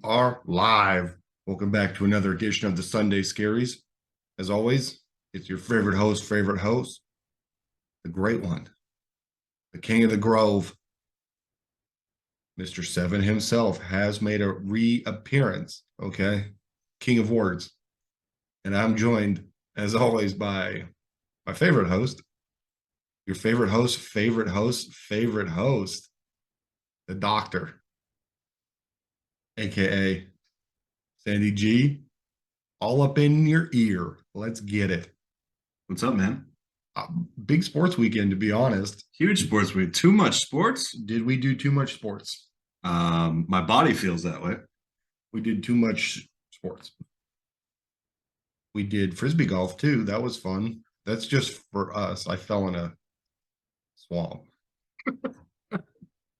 are live. Welcome back to another edition of the Sunday Scaries. As always, it's your favorite host, the great one, the king of the grove, Mr. Seven himself has made a reappearance, okay? King of words. And I'm joined, as always, by my favorite host, your favorite host, the doctor, aka Sandy G, all up in your ear. Let's get it. What's up, man? Big sports weekend, to be honest. Huge sports week. Too much sports? Did we do too much sports? My body feels that way. We did too much sports. We did frisbee golf too. That was fun. That's just for us. I fell in a swamp.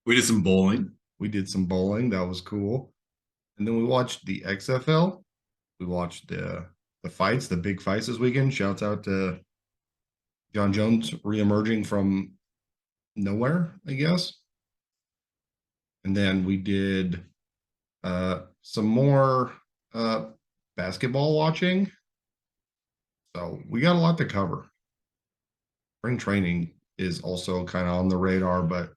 We did some bowling. We did some bowling. That was cool. And then we watched the XFL. We watched the fights, the big fights this weekend. Shouts out to John Jones reemerging from nowhere, I guess. And then we did some more basketball watching. So we got a lot to cover. Spring training is also kind of on the radar, but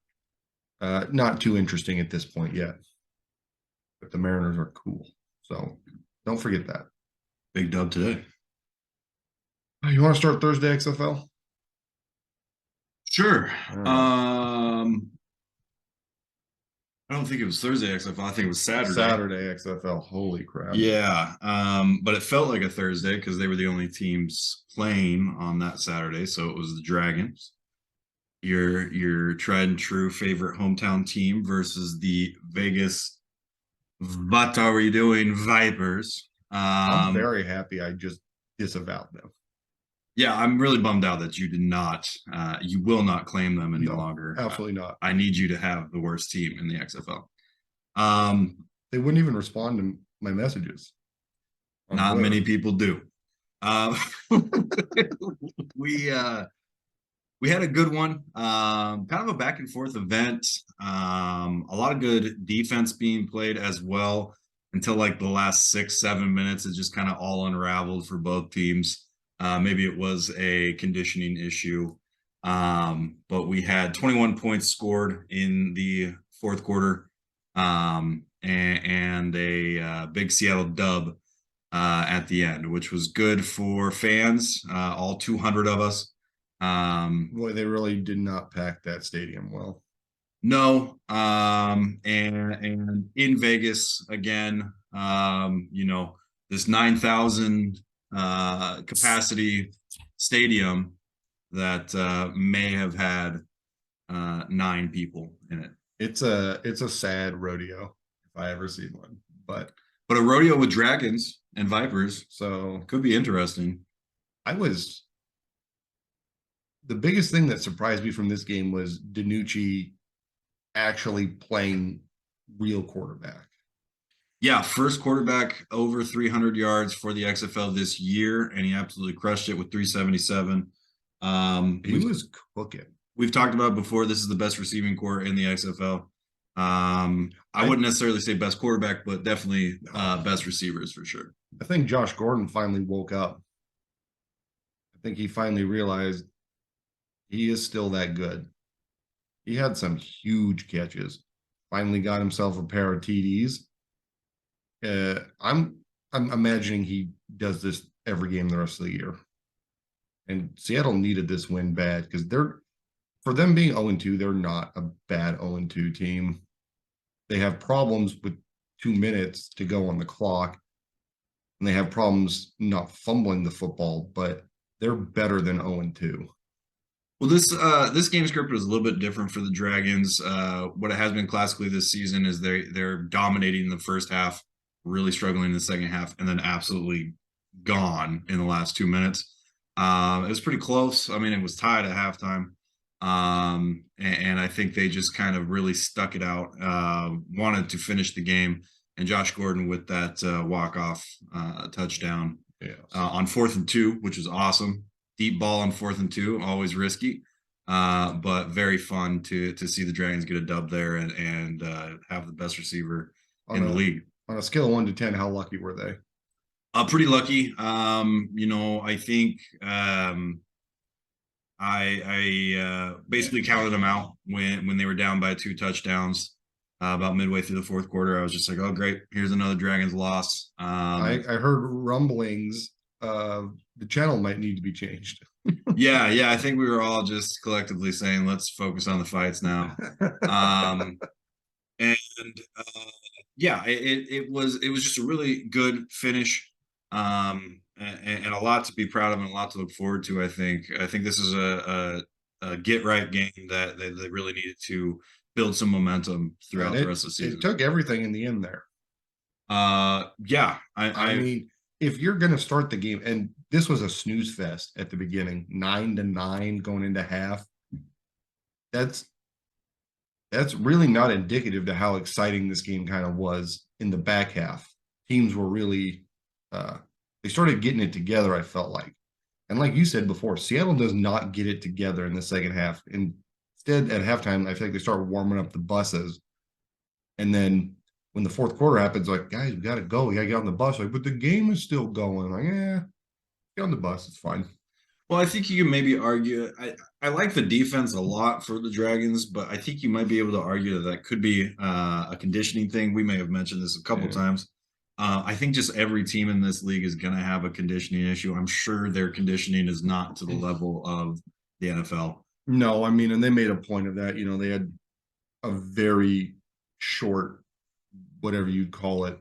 not too interesting at this point yet. But the Mariners are cool. So don't forget that. Big dub today. You want to start Thursday XFL? Sure. I don't think it was Thursday XFL. I think it was Saturday. Saturday XFL. Holy crap. Yeah. But it felt like a Thursday because they were the only teams playing on that Saturday. So it was the Dragons, your tried and true favorite hometown team, versus the Vegas "What are we doing" Vipers. I'm very happy I just disavowed them. Yeah, I'm really bummed out that you did not, you will not claim them any longer. Absolutely not. I need you to have the worst team in the XFL. They wouldn't even respond to my messages. Not many people do. We had a good one, kind of a back and forth event. A lot of good defense being played as well until like the last 6-7 minutes. It just kind of all unraveled for both teams. Maybe it was a conditioning issue, but we had 21 points scored in the fourth quarter, and a big Seattle dub at the end, which was good for fans, all 200 of us. Boy, they really did not pack that stadium well. No, and in Vegas again, this 9,000 capacity stadium that may have had 9 people in it. It's a sad rodeo if I ever see one, but a rodeo with dragons and vipers, so could be interesting. The biggest thing that surprised me from this game was DiNucci actually playing real quarterback. Yeah, first quarterback over 300 yards for the XFL this year, and he absolutely crushed it with 377. He was cooking. We've talked about it before. This is the best receiving core in the XFL. I wouldn't necessarily say best quarterback, but definitely best receivers for sure. I think Josh Gordon finally woke up. I think he finally realized he is still that good. He had some huge catches. Finally got himself a pair of TDs. I'm imagining he does this every game the rest of the year. And Seattle needed this win bad because for them being 0-2, they're not a bad 0-2 team. They have problems with 2 minutes to go on the clock, and they have problems not fumbling the football, but they're better than 0-2. Well, this game script was a little bit different for the Dragons. What it has been classically this season is they're dominating in the first half, really struggling in the second half, and then absolutely gone in the last 2 minutes. It was pretty close. I mean, it was tied at halftime. And I think they just kind of really stuck it out, wanted to finish the game. And Josh Gordon with that walk-off touchdown on 4th and 2, which was awesome. Deep ball on 4th and 2, always risky, but very fun to see the Dragons get a dub there and have the best receiver in the league. On a scale of 1 to 10, how lucky were they? Pretty lucky. I think I basically counted them out when they were down by 2 touchdowns about midway through the fourth quarter. I was just like, oh great, here's another Dragons loss. I heard rumblings. The channel might need to be changed. Yeah, I think we were all just collectively saying, let's focus on the fights now. Um, and yeah, it was just a really good finish, and a lot to be proud of and a lot to look forward to. I think this is a get right game that they really needed to build some momentum And throughout the rest of the season. it took everything in the end there. Yeah, I mean, if you're going to start the game, and this was a snooze fest at the beginning, 9-9 going into half. That's really not indicative to how exciting this game kind of was in the back half. Teams were really they started getting it together, I felt like. And like you said before, Seattle does not get it together in the second half. Instead, at halftime, I feel like they start warming up the buses. And then when the fourth quarter happens, like, guys, we got to go. We got to get on the bus. Like, but the game is still going. Like, yeah, get on the bus. It's fine. Well, I think you can maybe argue. I like the defense a lot for the Dragons, but I think you might be able to argue that that could be a conditioning thing. We may have mentioned this a couple times. I think just every team in this league is going to have a conditioning issue. I'm sure their conditioning is not to the level of the NFL. No, I mean, and they made a point of that. They had a very short, whatever you'd call it,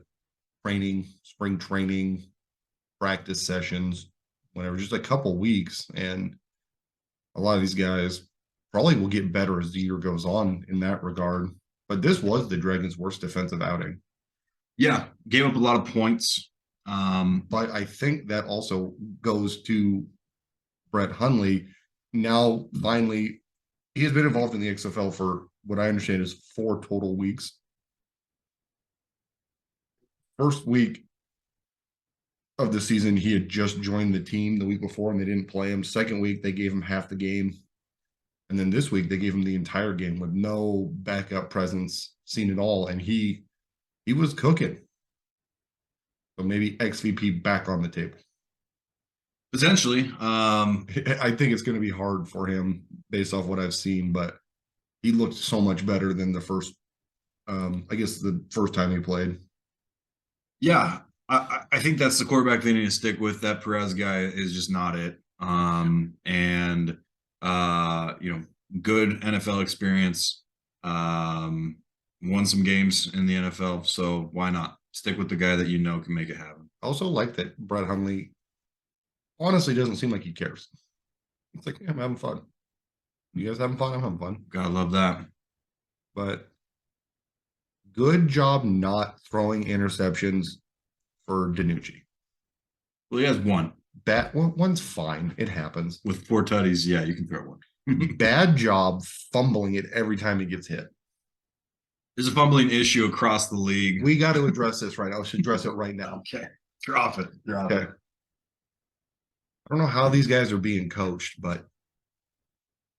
spring training, practice sessions, whatever, just a couple weeks. And a lot of these guys probably will get better as the year goes on in that regard. But this was the Dragons' worst defensive outing. Yeah, gave up a lot of points. But I think that also goes to Brett Hundley. Now, finally, he has been involved in the XFL for what I understand is 4 total weeks. First week of the season, he had just joined the team the week before and they didn't play him. Second week, they gave him half the game. And then this week, they gave him the entire game with no backup presence seen at all. And he was cooking. So maybe XVP back on the table. Potentially. I think it's going to be hard for him based off what I've seen, but he looked so much better than the first, the first time he played. Yeah, I think that's the quarterback they need to stick with. That Perez guy is just not it. And good NFL experience. Won some games in the NFL, so why not stick with the guy that can make it happen? Also, like that Brett Hundley honestly doesn't seem like he cares. It's like, yeah, I'm having fun. You guys having fun? I'm having fun. Gotta love that. But good job not throwing interceptions for DiNucci. Well, he has one. One's fine. It happens. With 4 tutties, yeah, you can throw one. Bad job fumbling it every time he gets hit. There's a fumbling issue across the league. We got to address this right now. Let's address it right now. Okay. Drop it. Okay. I don't know how these guys are being coached, but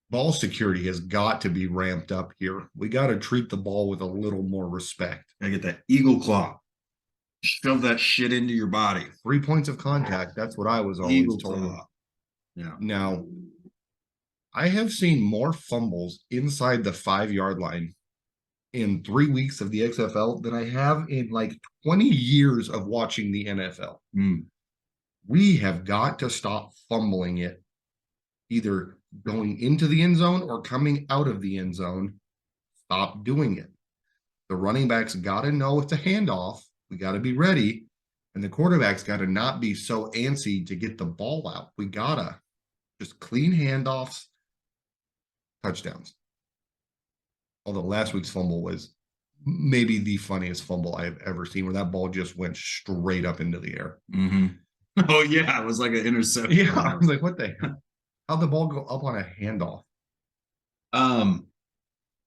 ball security has got to be ramped up here. We got to treat the ball with a little more respect. Gotta get that eagle claw. Shove that shit into your body. 3 points of contact. That's what I was always Eagle told. claw. Yeah. Now, I have seen more fumbles inside the 5-yard line in 3 weeks of the XFL than I have in like 20 years of watching the NFL. We have got to stop fumbling it, either going into the end zone or coming out of the end zone. Stop doing it. The running backs got to know it's a handoff. We got to be ready. And the quarterback's got to not be so antsy to get the ball out. We got to just clean handoffs, touchdowns. Although last week's fumble was maybe the funniest fumble I've ever seen, where that ball just went straight up into the air. Mm-hmm. Oh, yeah. It was like an interception. Yeah. I was like, what the hell? How'd the ball go up on a handoff?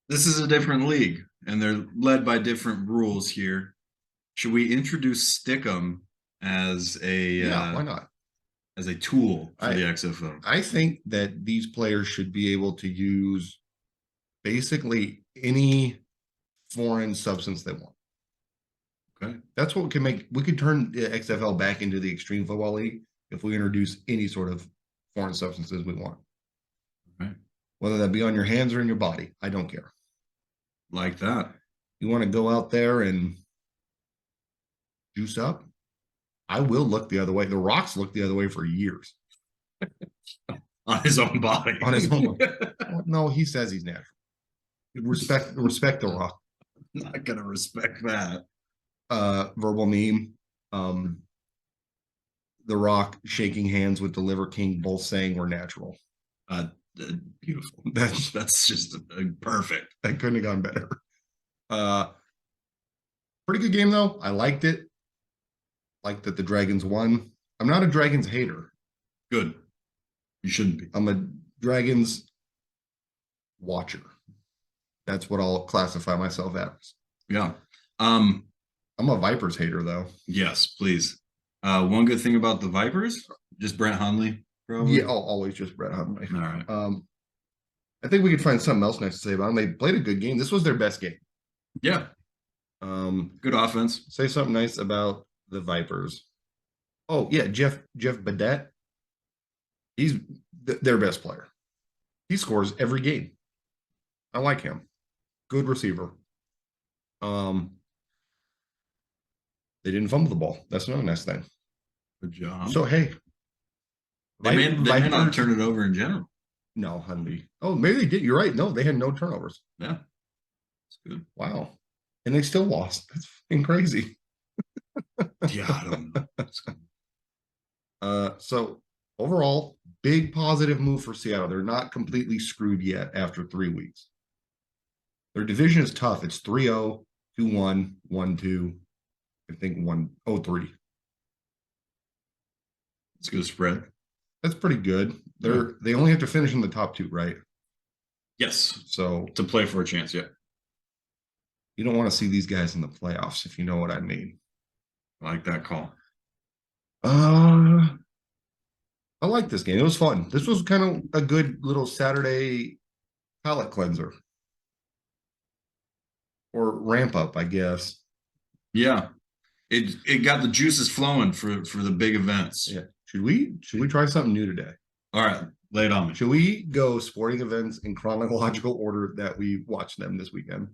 This is a different league, and they're led by different rules here. Should we introduce Stickum as why not? As a tool for the XFL? I think that these players should be able to use basically any foreign substance they want. Okay. That's what we could turn the XFL back into the Extreme Football League if we introduce any sort of foreign substances we want. Right. Whether that be on your hands or in your body. I don't care. Like that. You want to go out there and juice up? I will look the other way. The Rock's looked the other way for years. On his own body. On his own. No, he says he's natural. Respect the Rock. Not gonna respect that. Verbal meme. The Rock shaking hands with the Liver King, both saying we're natural. Beautiful. That's just perfect. That couldn't have gone better. Pretty good game though. I liked it. Liked that the Dragons won. I'm not a Dragons hater. Good. You shouldn't be. I'm a Dragons watcher. That's what I'll classify myself as. Yeah. I'm a Vipers hater though. Yes, please. One good thing about the Vipers, just Brent Hundley, probably. Yeah, always just Brett Hundley. All right. I think we could find something else nice to say about them. They played a good game. This was their best game. Yeah. Good offense. Say something nice about the Vipers. Oh yeah, Jeff Badet. He's their best player. He scores every game. I like him. Good receiver. They didn't fumble the ball. That's another nice thing. Good job. So hey, they may not turn it over in general. No, Hundley. Oh, maybe they did. You're right. No, they had no turnovers. Yeah, it's good. Wow, and they still lost. That's fucking crazy. Yeah, I don't know. So overall, big positive move for Seattle. They're not completely screwed yet after 3 weeks. Their division is tough. It's 3-0, 2-1, 1-2, I think 1-0-3. It's a good spread. That's pretty good. They only have to finish in the top 2, right? Yes. So to play for a chance, yeah. You don't want to see these guys in the playoffs, if you know what I mean. I like that call. I like this game. It was fun. This was kind of a good little Saturday palate cleanser. Or ramp up, I guess. Yeah. It got the juices flowing for the big events. Yeah. Should we try something new today? All right. Lay it on me. Should we go sporting events in chronological order that we watched them this weekend?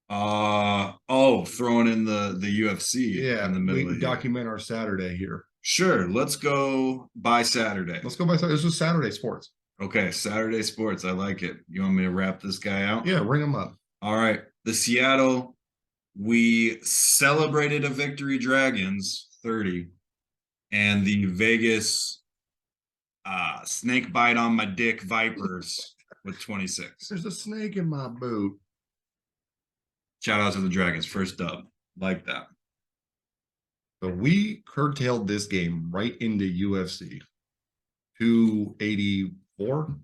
Throwing in the UFC in the middle. We document our Saturday here. Sure. Let's go by Saturday. Let's go by Saturday. This was Saturday sports. Okay, Saturday sports. I like it. You want me to wrap this guy out? Yeah, ring him up. All right. The Seattle, we celebrated a victory, Dragons 30, and the Vegas snake bite on my dick Vipers with 26. There's a snake in my boot. Shout out to the Dragons. First dub. Like that. So we curtailed this game right into UFC. 284?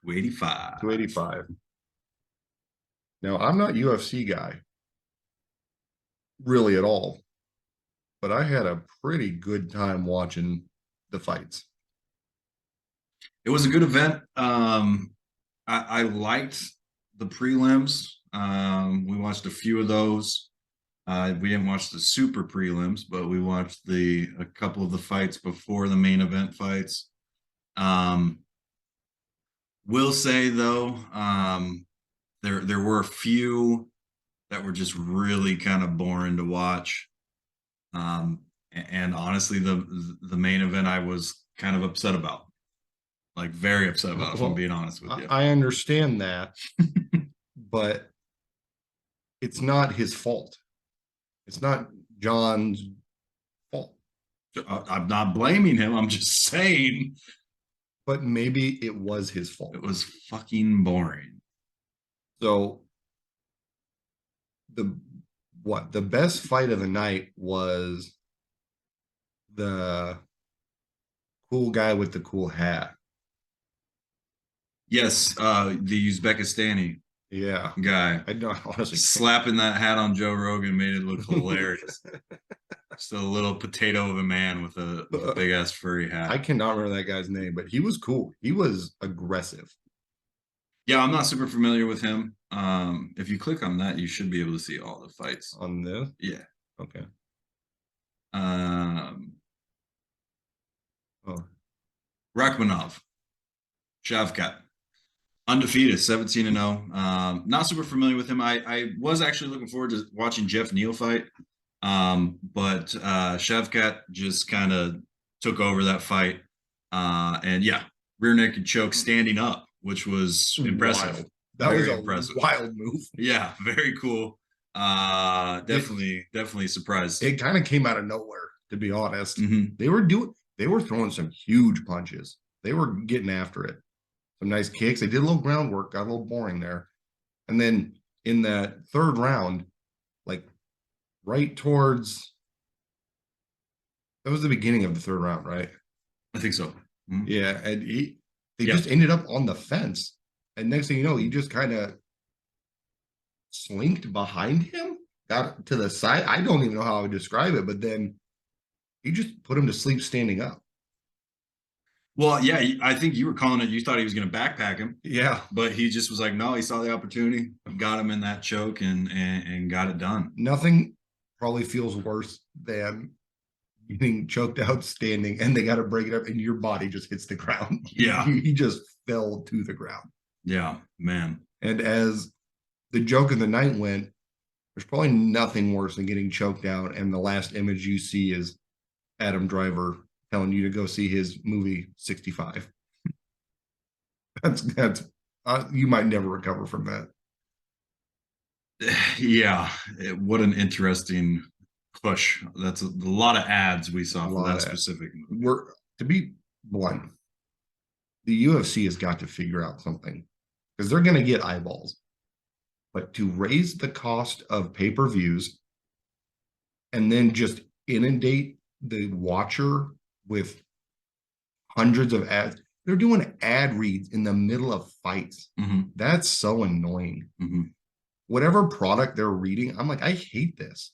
285. 285. Now, I'm not UFC guy, really at all, but I had a pretty good time watching the fights. It was a good event. I liked the prelims. We watched a few of those. We didn't watch the super prelims, but we watched a couple of the fights before the main event fights. Will say though, there were a few that were just really kind of boring to watch. And honestly, the main event I was kind of upset about, like very upset about, if I'm being honest with you. I understand that, but it's not his fault. It's not John's fault. I'm not blaming him. I'm just saying. But maybe it was his fault. It was fucking boring. So the best fight of the night was the cool guy with the cool hat. Yes, the Uzbekistani guy. I don't honestly slapping that hat on Joe Rogan made it look hilarious. Just a little potato of a man with a big ass furry hat. I cannot remember that guy's name, but he was cool. He was aggressive. Yeah, I'm not super familiar with him. If you click on that, you should be able to see all the fights. On this. Yeah. Okay. Um, Oh, Rachmanov, Shavkat, undefeated, 17-0. Not super familiar with him. I was actually looking forward to watching Jeff Neal fight. But Shavkat just kind of took over that fight. And yeah, rear naked choke standing up, which was impressive. wild. That was Very a impressive. wild move. Yeah, very cool. Definitely surprised. It kind of came out of nowhere, to be honest. Mhm. They were throwing some huge punches. They were getting after it. Some nice kicks. They did a little groundwork, got a little boring there. And then in that third round, like right towards that was the beginning of the third round, right? I think so. Mhm. Yeah. And they Yeah. just ended up on the fence. And next thing you know, he just kind of slinked behind him, got to the side. I don't even know how I would describe it, but then he just put him to sleep standing up. Well, yeah, I think you were calling it. You thought he was going to backpack him, Yeah. but he just was like, no, he saw the opportunity, got him in that choke, and got it done. Nothing probably feels worse than getting choked out standing and they got to break it up and your body just hits the ground. Yeah. He just fell to the ground. Yeah, man. And as the joke of the night went, there's probably nothing worse than getting choked out. And the last image you see is Adam Driver telling you to go see his movie 65. That's you might never recover from that. Yeah, what an interesting push. That's a lot of ads we saw for that specific movie. We're to be blunt, the UFC has got to figure out something because they're going to get eyeballs. But to raise the cost of pay-per-views and then just inundate the watcher with hundreds of ads, they're doing ad reads in the middle of fights. Mhm. That's so annoying. Mhm. Whatever product they're reading, I'm like, I hate this.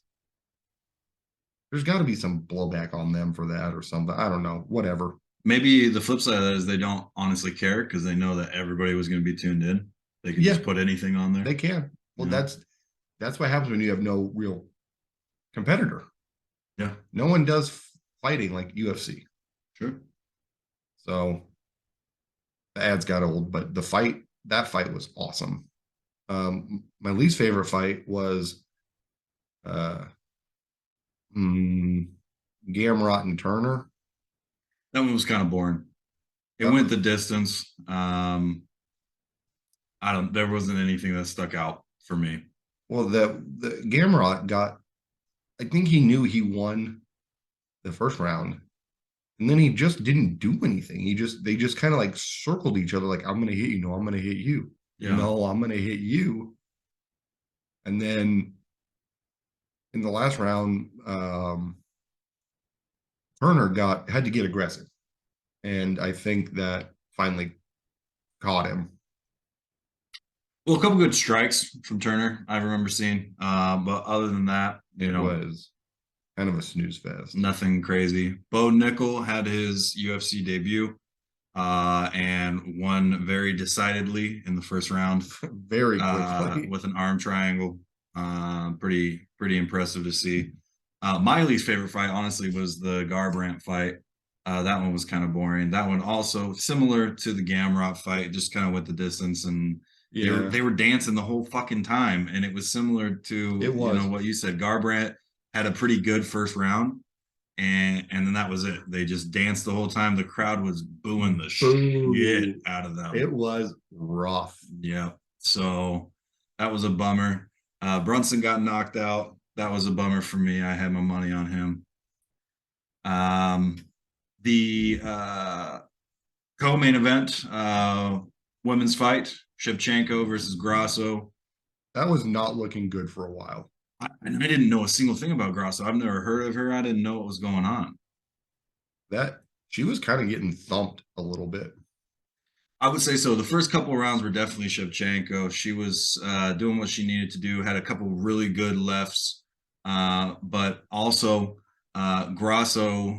There's got to be some blowback on them for that or something. I don't know. Whatever. Maybe the flip side of that is they don't honestly care because they know that everybody was going to be tuned in. They can just put anything on there. They can. Well, Yeah. that's what happens when you have no real competitor. Yeah. No one does fighting like UFC. Sure. So the ads got old, but that fight was awesome. My least favorite fight was Gamrot and Turner. That one was kind of boring. It went the distance. There wasn't anything that stuck out for me. Well, the Gamrot got, I think he knew he won the first round, and then he just didn't do anything. They just kind of like circled each other, like I'm gonna hit you, no, I'm gonna hit you, Yeah. no, I'm gonna hit you, and then in the last round, Turner had to get aggressive, and I think that finally caught him. Well, a couple good strikes from Turner I remember seeing, but other than that, It was kind of a snooze fest. nothing crazy. Bo Nickel had his UFC debut and won very decidedly in the first round, very quickly with an arm triangle. Pretty impressive to see. My least favorite fight, honestly, was the Garbrandt fight. That one was kind of boring. That one also similar to the Gamrot fight, just kind of with the distance, and they were dancing the whole fucking time, and it was similar to what you said. Garbrandt had a pretty good first round, and then that was it. They just danced the whole time. The crowd was booing the shit out of them. It was rough. Yeah, so that was a bummer. Brunson got knocked out. That was a bummer for me. I had my money on him. The co-main event, women's fight, Shevchenko versus Grasso. That was not looking good for a while. I didn't know a single thing about Grasso. I've never heard of her. I didn't know what was going on. That she was kind of getting thumped a little bit. I would say so. The first couple of rounds were definitely Shevchenko. She was doing what she needed to do, had a couple really good lefts, but also Grasso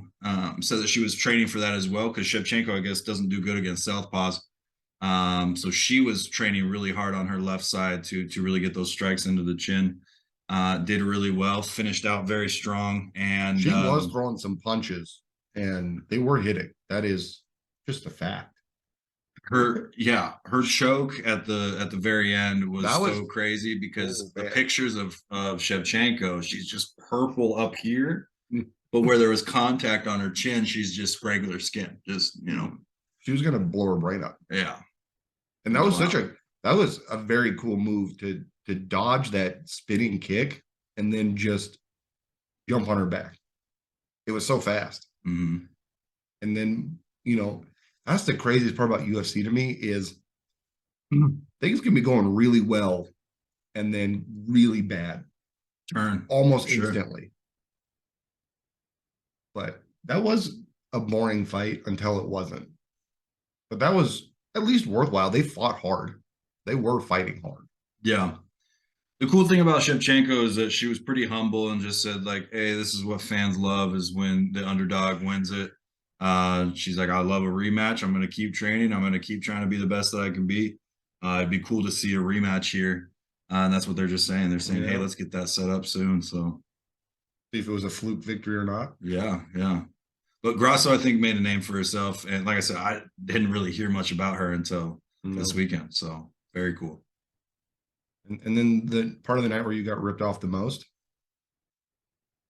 said that she was training for that as well because Shevchenko, I guess, doesn't do good against southpaws. So she was training really hard on her left side to really get those strikes into the chin. Did really well, finished out very strong, and She was throwing some punches and they were hitting. That is just a fact. her choke at the very end was That was so crazy oh because the man. pictures of Shevchenko, she's just purple up here, but where there was contact on her chin, she's just regular skin, just She was gonna blow her brain up. yeah. And It that was was such wild. a that was a very cool move to dodge that spinning kick and then just jump on her back. It was so fast. Hmm. And then, that's the craziest part about UFC to me is things can be going really well and then really bad Turn almost for sure. instantly. But that was a boring fight until it wasn't. But that was at least worthwhile. They fought hard. They were fighting hard. Yeah. The cool thing about Shevchenko is that she was pretty humble and just said like, "Hey, this is what fans love is when the underdog wins it." She's like, "I love a rematch. I'm going to keep training. I'm going to keep trying to be the best that I can be. It'd be cool to see a rematch here." And that's what they're just saying. They're saying, "Hey, Yeah. let's get that set up soon." So See if it was a fluke victory or not. yeah, yeah. But Grasso, I think, made a name for herself, and like I said, I didn't really hear much about her until this No. weekend. So very cool. And then the part of the night where you got ripped off the most,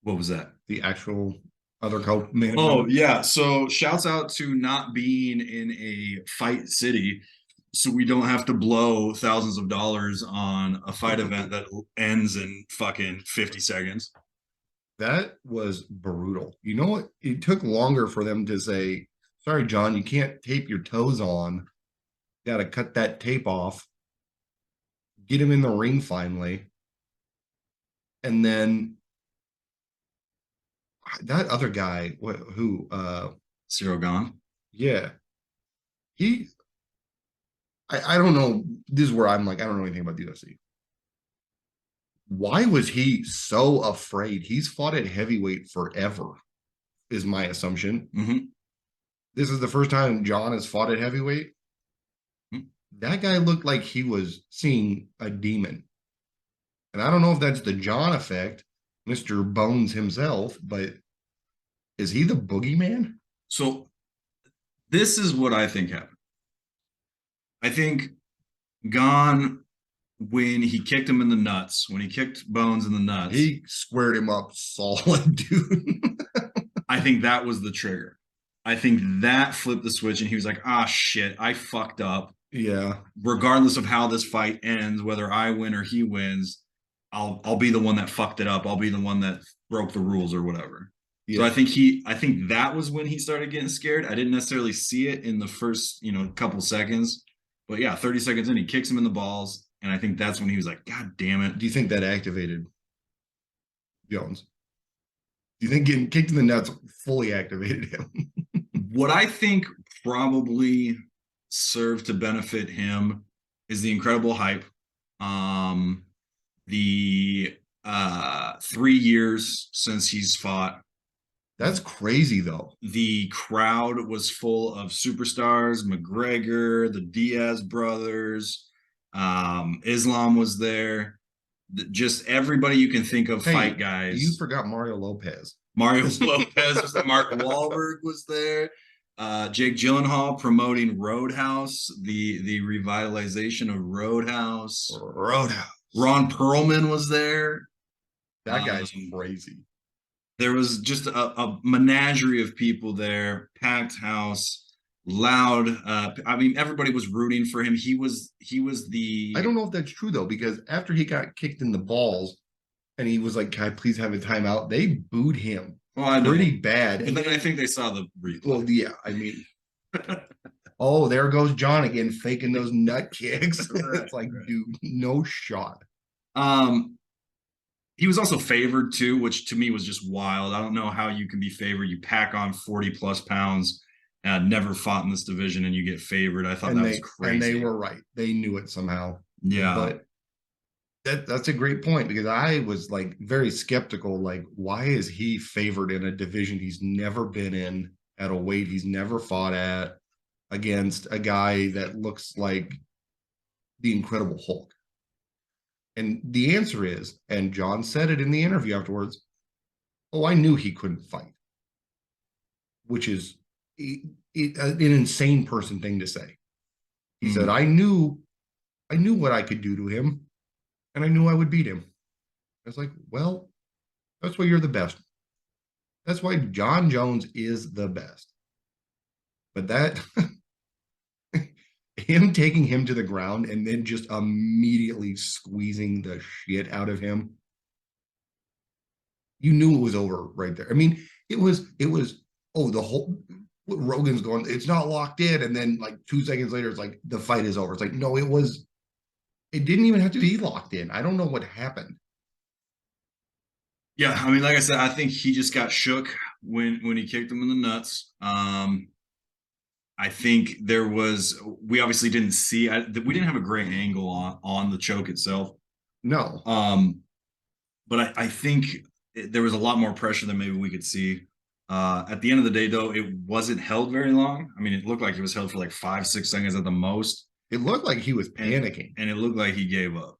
What was that? the actual other co-main Oh event. yeah. So shouts out to not being in a fight city, so we don't have to blow thousands of dollars on a fight event that ends in fucking 50 seconds. That was brutal. You know what? It took longer for them to say, sorry, John, you can't tape your toes on. Got to cut that tape off, get him in the ring finally. And then that other guy, Cyril gone. yeah, he, I don't know. This is where I'm like, I don't know anything about the UFC. Why was he so afraid? He's fought at heavyweight forever, is my assumption. Mm-hmm. This is the first time John has fought at heavyweight. That guy looked like he was seeing a demon. And I don't know if that's the John effect, Mr. Bones himself, but is he the boogeyman? So this is what I think happened. I think Gone when he kicked him in the nuts, when he kicked Bones in the nuts, He squared him up solid, dude. I think that was the trigger. I think that flipped the switch and he was like, ah, shit, I fucked up. Yeah. Regardless of how this fight ends, whether I win or he wins, I'll be the one that fucked it up. I'll be the one that broke the rules or whatever. So Yeah. I think that was when he started getting scared. I didn't necessarily see it in the first, couple seconds. But yeah, 30 seconds in, he kicks him in the balls. And I think that's when he was like, God damn it. Do you think that activated Jones? Do you think getting kicked in the nuts fully activated him? What I think probably served to benefit him is the incredible hype. Um, the 3 years since he's fought, That's crazy, though. the crowd was full of superstars, McGregor, the Diaz brothers, Islam was there. Just everybody you can think of, fight Hey, you guys. forgot Mario Lopez. Mario Lopez was there. Mark Wahlberg was there. Jake Gyllenhaal promoting Roadhouse, the revitalization of Roadhouse. Roadhouse. Ron Perlman was there. That guy's Um, crazy. there was just a menagerie of people there, packed house, loud. I mean, everybody was rooting for him. He was I the don't know if that's true though, because after he got kicked in the balls and he was like, "Can I please have a timeout?" They booed him oh, I know. pretty bad. But And then I then, think they saw the well, replay. yeah, I mean, oh, there goes John again, faking those nut kicks. Right, It's like, right. dude, no shot. Um, he was also favored too, which to me was just wild. I don't know how you can be favored. You pack on 40 plus pounds, never fought in this division, and you get favored. I thought And that was they crazy. were right. They knew it somehow. Yeah. But that's a great point because I was like very skeptical. Like, why is he favored in a division he's never been in at a weight he's never fought at? against a guy that looks like the Incredible Hulk? And the answer is, and John said it in the interview afterwards, oh, I knew he couldn't fight, which is an insane person thing to say. He said, I knew what I could do to him, and I knew I would beat him. I was like, well, that's why you're the best. That's why John Jones is the best. But that him taking him to the ground and then just immediately squeezing the shit out of him, you knew it was over right there. I mean, it was oh, the whole Rogan's going, it's not locked in, and then like 2 seconds later, it's like the fight is over. It's like, no, it didn't even have to be locked in. I don't know what happened. Yeah, I mean, like I said, I think he just got shook when he kicked him in the nuts. I think we obviously didn't see, we didn't have a great angle on the choke itself. No. But I think there was a lot more pressure than maybe we could see. At the end of the day, though, it wasn't held very long. I mean, it looked like it was held for like 5-6 seconds at the most. It looked like he was panicking. And it looked like he gave up.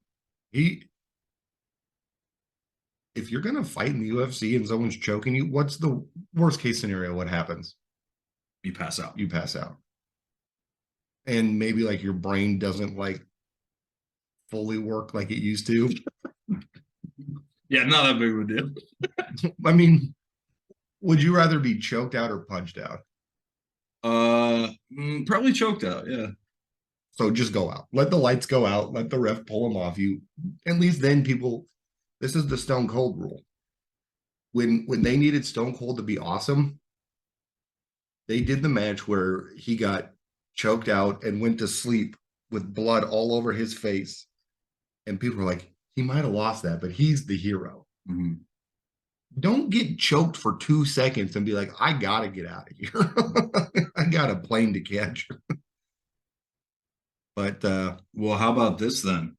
If you're gonna fight in the UFC and someone's choking you, what's the worst case scenario? What happens? You pass out. You pass out. And maybe like your brain doesn't like fully work like it used to. Yeah, not that big of a deal. I mean, would you rather be choked out or punched out? Probably choked out. Yeah. So just go out. Let the lights go out. Let the ref pull them off you. At least then people. This is the Stone Cold rule. When they needed Stone Cold to be awesome, they did the match where he got choked out and went to sleep with blood all over his face, and people were like, he might have lost that, but he's the hero. Mm-hmm. Don't get choked for 2 seconds and be like, I gotta get out of here. I got a plane to catch. But well, how about this then?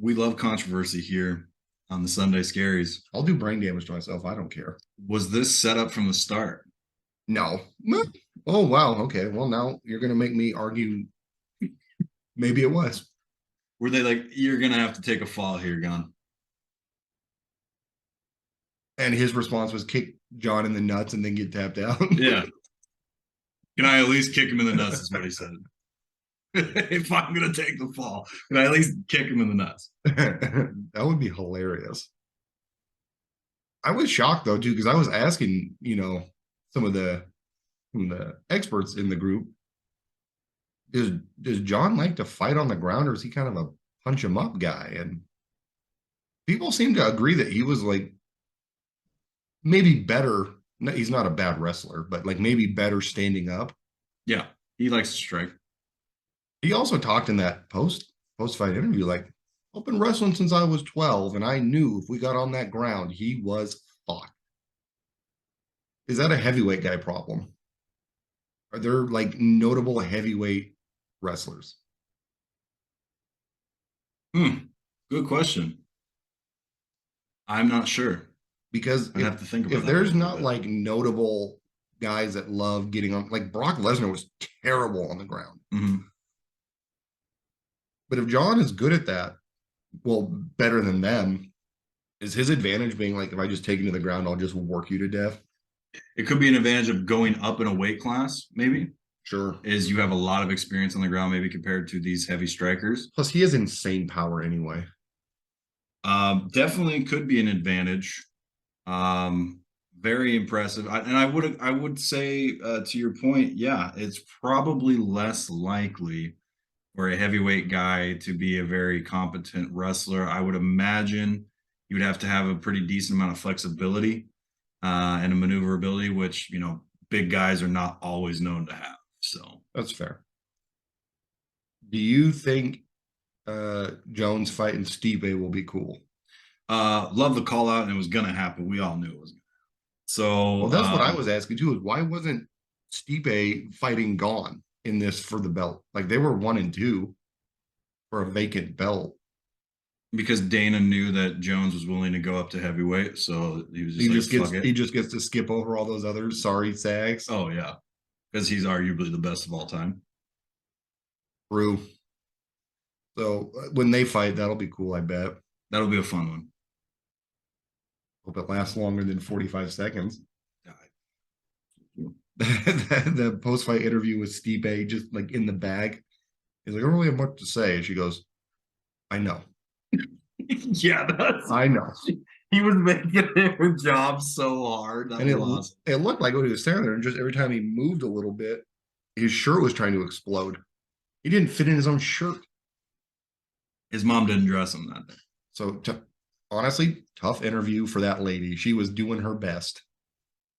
We love controversy here on the Sunday Scaries. I'll do brain damage to myself. I don't care. Was this set up from the start? No. Oh, wow. Okay. Well, now you're going to make me argue. Maybe it was. Were they like, you're going to have to take a fall here, Gunn? And his response was kick John in the nuts and then get tapped out. Yeah. Can I at least kick him in the nuts? Is what he said. If I'm going to take the fall, can I at least kick him in the nuts? That would be hilarious. I was shocked though, too, because I was asking, some of the experts in the group, does John like to fight on the ground, or is he kind of a punch him up guy? And people seem to agree that he was like maybe better. No, he's not a bad wrestler, but like maybe better standing up. Yeah, he likes to strike. He also talked in that post-fight interview, like, I've been wrestling since I was 12, and I knew if we got on that ground, he was fucked. Is that a heavyweight guy problem? Are there like notable heavyweight wrestlers? Good question. I'm not sure. Because I have to think about if there's not like notable guys that love getting on, like Brock Lesnar was terrible on the ground. Mm-hmm. But if John is good at that, well, better than them, is his advantage being like, if I just take you to the ground, I'll just work you to death? It could be an advantage of going up in a weight class, maybe. Sure. Is you have a lot of experience on the ground, maybe compared to these heavy strikers. Plus, he has insane power anyway. Definitely could be an advantage. Very impressive. I would say to your point, yeah, it's probably less likely for a heavyweight guy to be a very competent wrestler. I would imagine you would have to have a pretty decent amount of flexibility and a maneuverability, which big guys are not always known to have. So that's fair. Do you think Jones fighting Stipe will be cool? Love the call out, and it was gonna happen. We all knew it was gonna happen. So well, that's what I was asking too, is why wasn't Stipe fighting Gone in this for the belt? Like they were 1 and 2 for a vacant belt. Because Dana knew that Jones was willing to go up to heavyweight, so he was just he just gets to skip over all those other sorry sags. Oh yeah. because he's arguably the best of all time. True. So when they fight, that'll be cool, I bet. That'll be a fun one. Hope it lasts longer than 45 seconds. The post-fight interview with Stipe, just like in the bag. He's like, I don't really have much to say. And she goes, I know. Yeah, I know. he was making her job so hard. That And was awesome. it looked like when he was standing there, and just every time he moved a little bit, his shirt was trying to explode. He didn't fit in his own shirt. His mom didn't dress him that day. So honestly, tough interview for that lady. She was doing her best.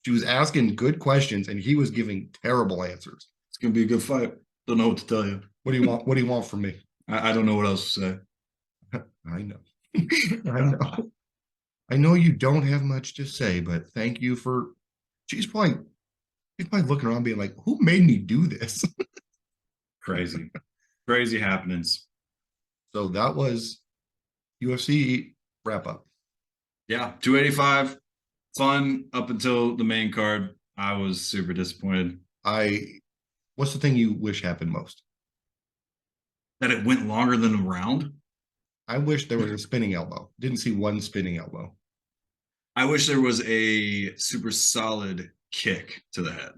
She was asking good questions, and he was giving terrible answers. It's gonna be a good fight. Don't know what to tell you. What do you want? What do you want from me? I don't know what else to say. I know. I know. I know you don't have much to say, but thank you for. She's probably looking around, being like, "Who made me do this?" Crazy, crazy happenings. So that was UFC wrap up. Yeah, 285, fun up until the main card. I was super disappointed What's the thing you wish happened most? that it went longer than a round. I wish there was a spinning elbow. Didn't see one spinning elbow. I wish there was a super solid kick to the head.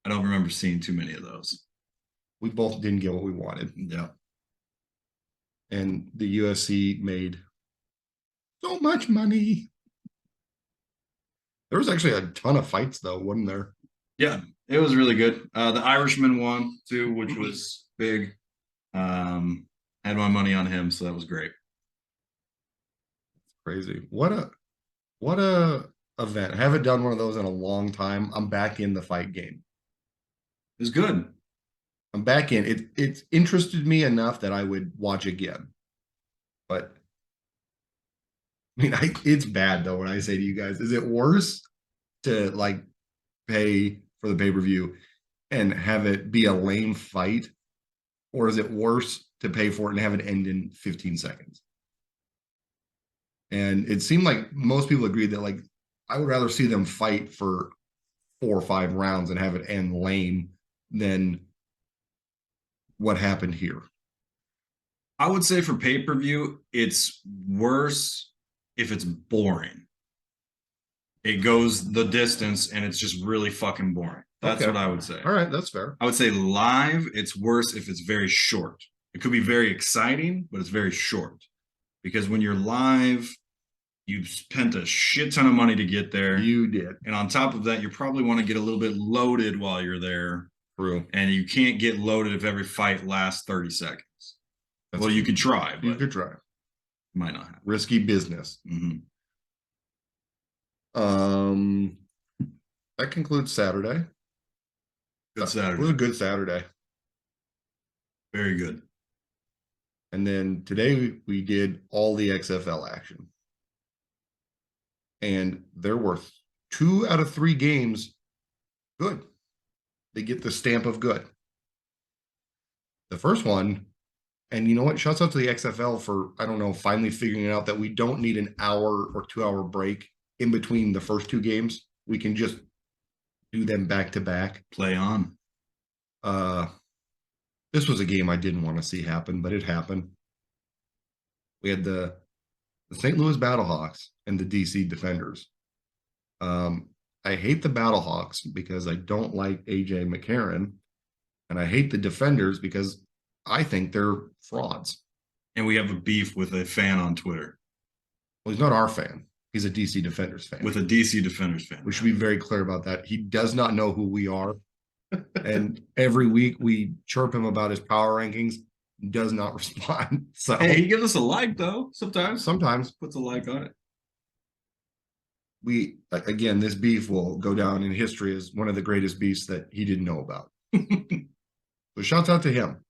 I don't remember seeing too many of those. We both didn't get what we wanted. Yeah. And the UFC made so much money. There was actually a ton of fights, though, wasn't there? Yeah, it was really good. The Irishman won too, which was big. Had my money on him, so that was great. Crazy. What a event. I haven't done one of those in a long time. I'm back in the fight game. It was good. I'm back in. It's interested me enough that I would watch again. But I mean, it's bad though when I say to you guys, is it worse to like pay for the pay-per-view and have it be a lame fight? Or is it worse to pay for it and have it end in 15 seconds? And it seemed like most people agreed that like I would rather see them fight for 4 or 5 rounds and have it end lame than what happened here. I would say for pay-per-view, it's worse if it's boring. It goes the distance and it's just really fucking boring. That's Okay. what I would say. All right, that's fair. I would say live, it's worse if it's very short. It could be very exciting, but it's very short. Because when you're live, you've spent a shit ton of money to get there. You did. And on top of that, you probably want to get a little bit loaded while you're there. True. And you can't get loaded if every fight lasts 30 seconds. Well, you could try, but you could try. Might not happen. Risky business. Mm-hmm. That concludes Saturday. Good Saturday. It was a good Saturday. Very good. And then today we did all the XFL action. And there were 2 out of 3 games good. They get the stamp of good. The first one, and you know what? Shouts out to the XFL for, I don't know, finally figuring out that we don't need an hour or 2-hour break in between the first 2 games. We can just do them back to back. Play on. This was a game I didn't want to see happen, but it happened. We had the St. Louis Battlehawks and the DC Defenders. I hate the Battlehawks because I don't like AJ McCarron, and I hate the Defenders because I think they're frauds. And we have a beef with a fan on Twitter. Well, he's not our fan. He's a DC Defenders fan. With a DC Defenders fan. We should be very clear about that. He does not know who we are. And every week we chirp him about his power rankings. He does not respond. So hey, he gives us a like though. Sometimes puts a like on it. Again, this beef will go down in history as one of the greatest beefs that he didn't know about. So shouts out to him.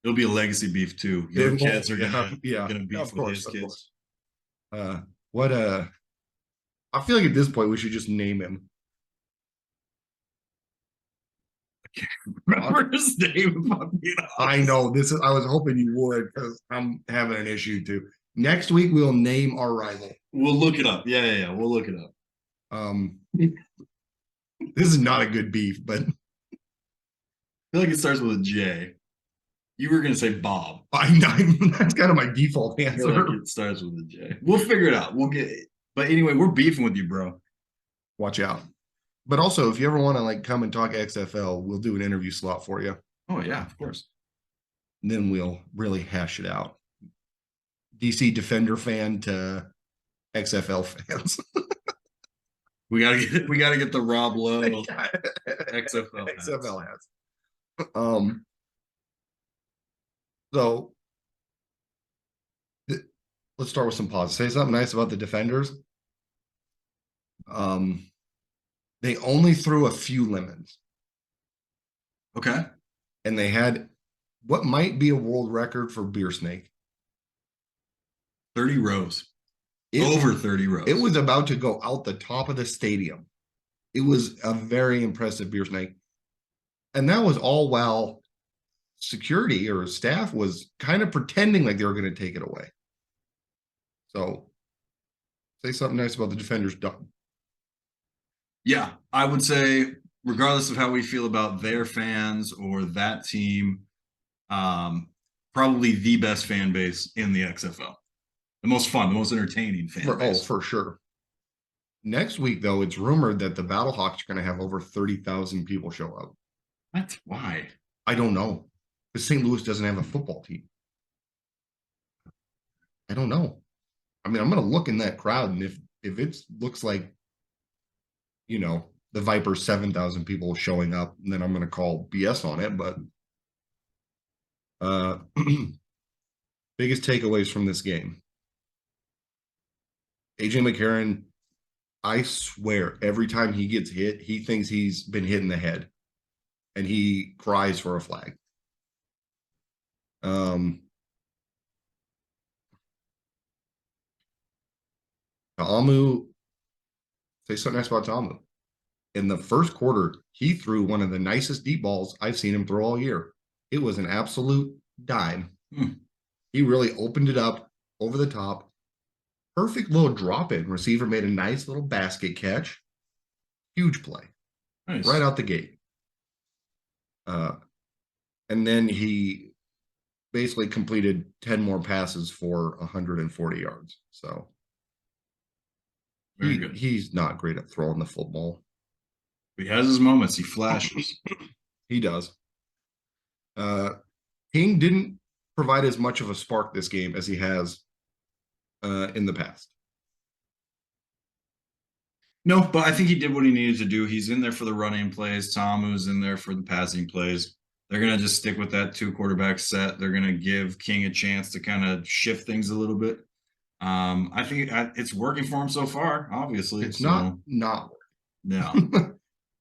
It'll be a legacy beef too. Your kids are gonna beef with his kids. I feel like at this point we should just name him. Remember his name? I know this is. I was hoping you would because I'm having an issue too. Next week we'll name our rival. We'll look it up. Yeah. We'll look it up. This is not a good beef, but feel like it starts with a J. You were gonna say Bob. that's kind of my default I feel answer. like it starts with a J. We'll figure it out. We'll get it. But anyway, we're beefing with you, bro. Watch out. But also, if you ever want to like come and talk XFL, we'll do an interview slot for you. Oh yeah, of course. And then we'll really hash it out. DC Defender fan to XFL fans. We gotta get the Rob Lowe XFL. XFL hats. So let's start with some positive. Say something nice about the Defenders. They only threw a few lemons. Okay. And they had what might be a world record for beer snake. 30 rows. Over 30 rows. It was about to go out the top of the stadium. It was a very impressive beer snake. And that was all while security or staff was kind of pretending like they were going to take it away. So say something nice about the Defenders done. Yeah, I would say, regardless of how we feel about their fans or that team, probably the best fan base in the XFL. The most fun, the most entertaining fan base. Oh, for sure. Next week, though, it's rumored that the Battlehawks are going to have over 30,000 people show up. What? Why? I don't know. Because St. Louis doesn't have a football team. I don't know. I mean, I'm going to look in that crowd, and if it looks like, you know, the Vipers 7,000 people showing up, then I'm going to call BS on it. But biggest takeaways from this game. AJ McCarron, I swear, every time he gets hit, he thinks he's been hit in the head, and he cries for a flag. Ta'amu, say something nice about Ta'amu. In the first quarter, he threw one of the nicest deep balls I've seen him throw all year. It was an absolute dime. He really opened it up over the top. Perfect little drop in. Receiver made a nice little basket catch. Huge play. Nice. Right out the gate. And then he basically completed 10 more passes for 140 yards. So very good. He's not great at throwing the football. He has his moments. He flashes. He does. King didn't provide as much of a spark this game as he has in the past. No, but I think he did what he needed to do. He's in there for the running plays. Ta'amu's in there for the passing plays. They're going to just stick with that 2-quarterback set. They're going to give King a chance to kind of shift things a little bit. I think it's working for him so far, obviously. It's not working. No.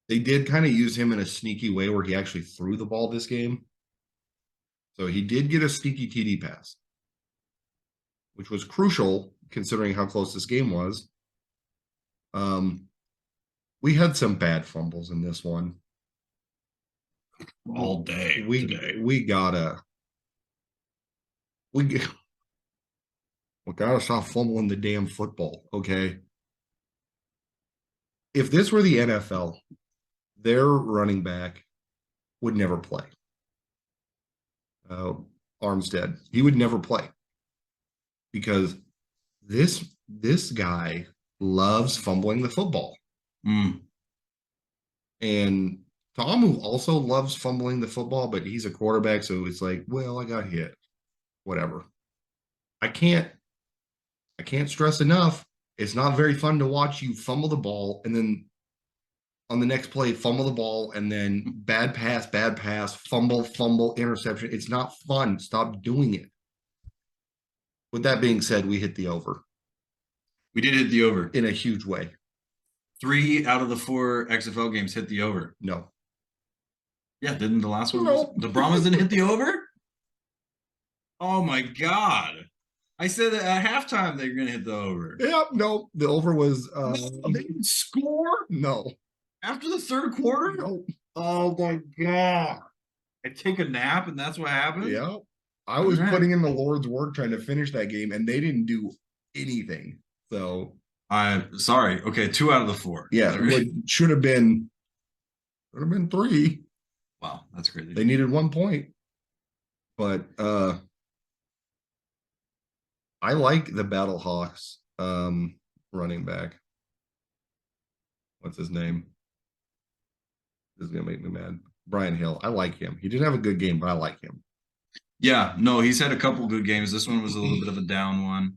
They did kind of use him in a sneaky way where he actually threw the ball this game. So he did get a sneaky TD pass, which was crucial considering how close this game was. We had some bad fumbles in this one. All day. We gotta stop fumbling the damn football, okay? If this were the NFL, their running back would never play. Armstead, he would never play because this guy loves fumbling the football. And Ta'amu also loves fumbling the football, but he's a quarterback, so it's like, well, I got hit. Whatever. I can't stress enough. It's not very fun to watch you fumble the ball and then on the next play, fumble the ball and then bad pass, fumble, interception. It's not fun. Stop doing it. With that being said, we hit the over. We did hit the over. In a huge way. 3 out of the 4 XFL games hit the over. No. Yeah, didn't the last one? No. The Brahmas didn't hit the over? Oh, my God. I said that at halftime they're going to hit the over. Yep, no. The over was... No, they didn't score? No. After the third quarter? No. Oh, my God. I take a nap and that's what happened? Yeah. I was putting in the Lord's work trying to finish that game, and they didn't do anything. So... I'm sorry. Okay, 2 out of the 4. Yeah, it should have been Would have been 3. Wow, that's crazy. They needed 1 point. But I like the Battlehawks running back. What's his name? This is gonna make me mad. Brian Hill. I like him. He didn't have a good game, but I like him. Yeah, no, he's had a couple good games. This one was a little bit of a down one.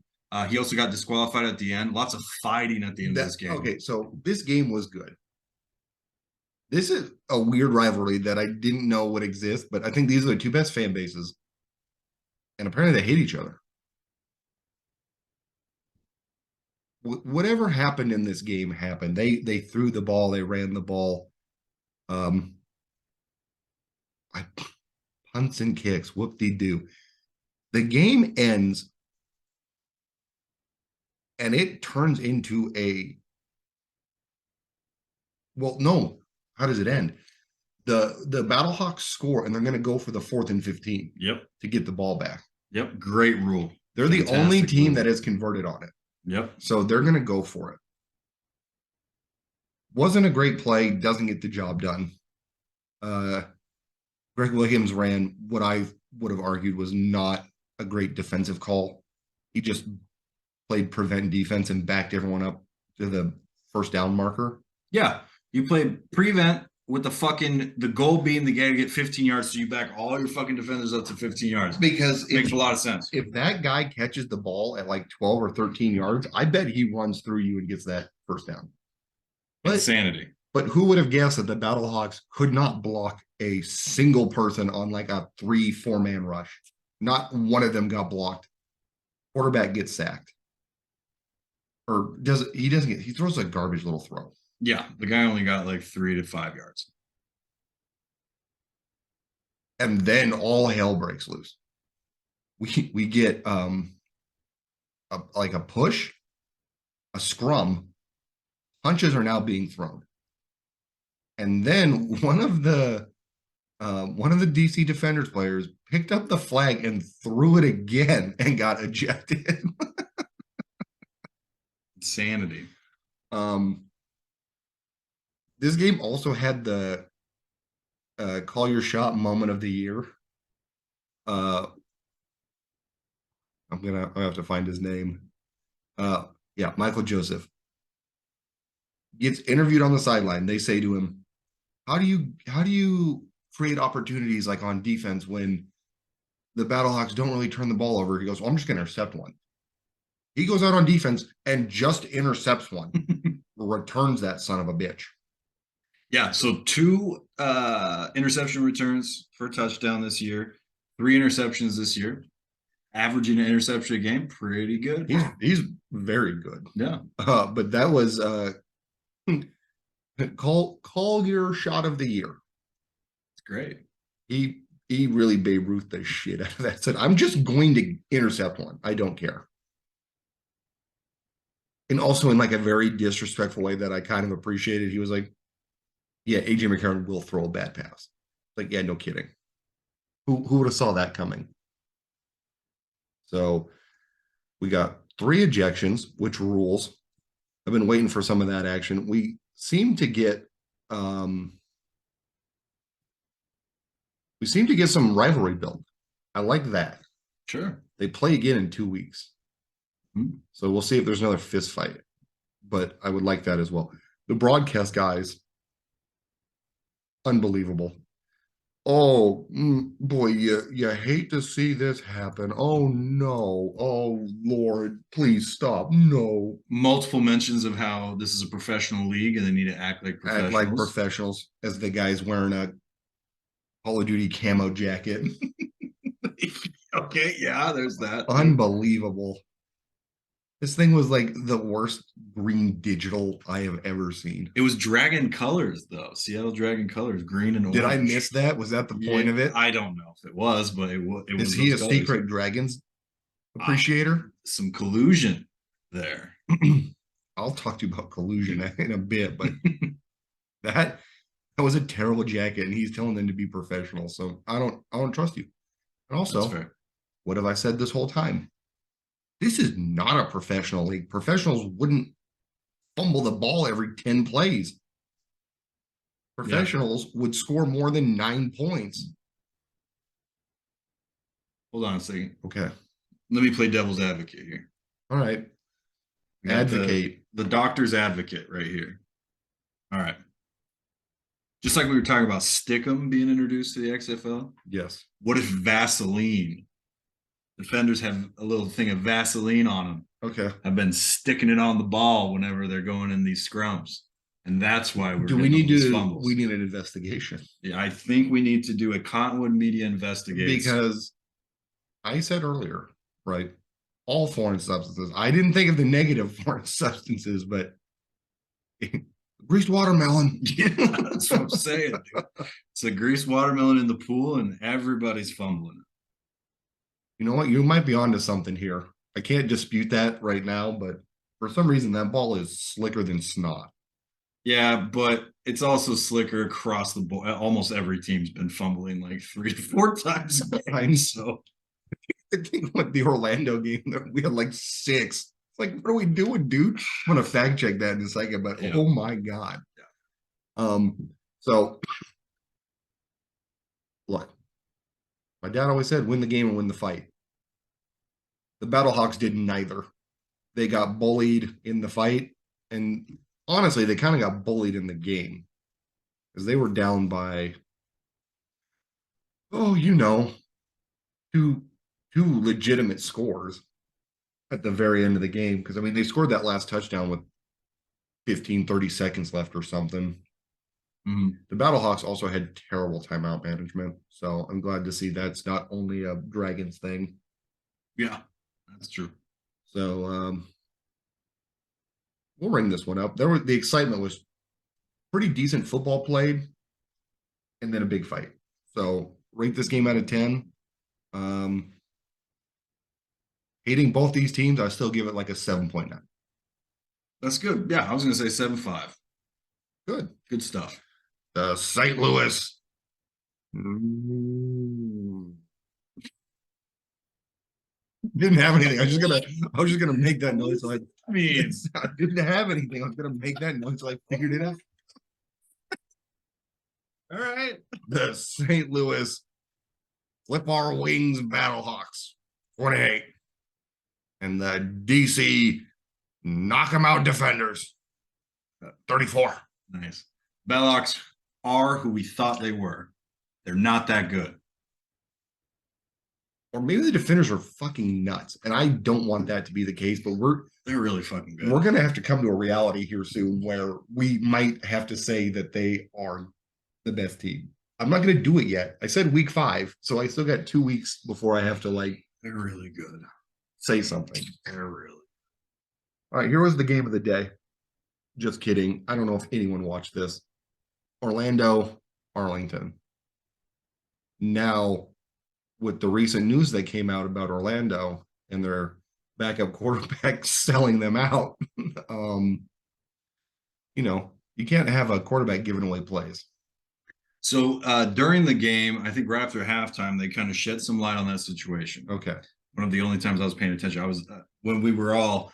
He also got disqualified at the end. Lots of fighting at the end of this game. Okay, so this game was good. This is a weird rivalry that I didn't know would exist, but I think these are the two best fan bases. And apparently they hate each other. Whatever happened in this game happened. They threw the ball, they ran the ball. I punts and kicks, whoop-de-doo. The game ends and it turns into no. How does it end? The Battlehawks score and they're going to go for the 4th and 15. Yep. To get the ball back. Yep. Great rule. They're the only team that has converted on it. Yep. So they're going to go for it. Wasn't a great play. Doesn't get the job done. Greg Williams ran what I would have argued was not a great defensive call. He just played prevent defense and backed everyone up to the first down marker. Yeah. You played prevent with the goal being the guy to get 15 yards, so you back all your fucking defenders up to 15 yards. Because it makes a lot of sense. If that guy catches the ball at like 12 or 13 yards, I bet he runs through you and gets that first down. Insanity. But who would have guessed that the Battlehawks could not block a single person on like a 3-4 man rush? Not one of them got blocked. Quarterback gets sacked. Or he throws a garbage little throw. Yeah, the guy only got like 3 to 5 yards. And then all hell breaks loose. We get a push, a scrum. Punches are now being thrown. And then one of the DC Defenders players picked up the flag and threw it again and got ejected. Insanity. This game also had the call your shot moment of the year. I have to find his name. Yeah, Michael Joseph gets interviewed on the sideline. They say to him, how do you create opportunities like on defense when the Battlehawks don't really turn the ball over? He goes, well, I'm just going to intercept one. He goes out on defense and just intercepts one. Returns that son of a bitch. Yeah, so 2 interception returns for a touchdown this year, 3 interceptions this year, averaging an interception a game, pretty good. He's very good. Yeah. But that was call your shot of the year. It's great. He really Babe Ruth the shit out of that. Said, I'm just going to intercept one. I don't care. And also in like a very disrespectful way that I kind of appreciated. He was like, yeah, AJ McCarron will throw a bad pass. Like, yeah, no kidding. Who would have saw that coming? So we got 3 ejections, which rules. I've been waiting for some of that action. We seem to get some rivalry build. I like that. Sure. They play again in 2 weeks. So we'll see if there's another fist fight. But I would like that as well. The broadcast guys, unbelievable. Oh, boy, you hate to see this happen. Oh, no. Oh, Lord, please stop. No. Multiple mentions of how this is a professional league and they need to act like professionals. Act like professionals, as the guy's wearing a Call of Duty camo jacket. Okay, yeah, there's that. Unbelievable. This thing was like the worst green digital I have ever seen. It was Dragon colors, though. Seattle Dragon colors, green and orange. Did I miss that? Was that the point of it? I don't know if it was, but it was. Is he a secret Dragons appreciator? Some collusion there. I'll talk to you about collusion in a bit, but that was a terrible jacket, and he's telling them to be professional. So I don't trust you. And also, what have I said this whole time? This is not a professional league. Professionals wouldn't fumble the ball every 10 plays. Professionals would score more than 9 points. Hold on a second. Okay. Let me play devil's advocate here. All right. We got Advocate. the doctor's advocate right here. All right. Just like we were talking about Stickum being introduced to the XFL. Yes. What if Vaseline? Defenders have a little thing of Vaseline on them. Okay. I've been sticking it on the ball whenever they're going in these scrums. And that's why we're we need these to fumbles. we need an investigation. Yeah, I think we need to do a Cottonwood Media investigation. Because I said earlier, right? All foreign substances. I didn't think of the negative foreign substances, but greased watermelon. Yeah, that's what I'm saying, dude. It's a greased watermelon in the pool, and everybody's fumbling. You know what? You might be onto something here. I can't dispute that right now, but for some reason, that ball is slicker than snot. Yeah, but it's also slicker across the board. Almost every team's been fumbling like 3 to 4 times a game. So I think with the Orlando game, we had like 6. It's like, what are we doing, dude? I'm gonna fact check that in a second, but yeah. Oh my god. Yeah. So look, my dad always said, win the game and win the fight. The Battlehawks did neither. They got bullied in the fight, and honestly, they kind of got bullied in the game because they were down by, two legitimate scores at the very end of the game. Because I mean, they scored that last touchdown with 15, 30 seconds left or something. Mm-hmm. The Battlehawks also had terrible timeout management, so I'm glad to see that's not only a Dragons thing. Yeah, that's true. So we'll ring this one up. The excitement was pretty decent football played, and then a big fight. So rate this game out of 10. Hating both these teams, I still give it like a 7.9. That's good. Yeah, I was going to say 7.5. Good stuff. St. Louis. Didn't have anything. I was just gonna make that noise. So I didn't have anything. I was gonna make that noise. So I figured it out. All right. The St. Louis Flip Our Wings Battlehawks, 28. And the DC Knock 'em Out Defenders, 34. Nice. Battlehawks are who we thought they were. They're not that good. Or maybe the Defenders are fucking nuts, and I don't want that to be the case. But they're really fucking good. We're gonna have to come to a reality here soon where we might have to say that they are the best team. I'm not gonna do it yet. I said week 5, so I still got 2 weeks before I have to They're really good. Say something. They're really. All right, here was the game of the day. Just kidding. I don't know if anyone watched this. Orlando, Arlington. Now, with the recent news that came out about Orlando and their backup quarterback selling them out, you can't have a quarterback giving away plays. So during the game, I think right after halftime, they kind of shed some light on that situation. Okay. One of the only times I was paying attention, I was when we were all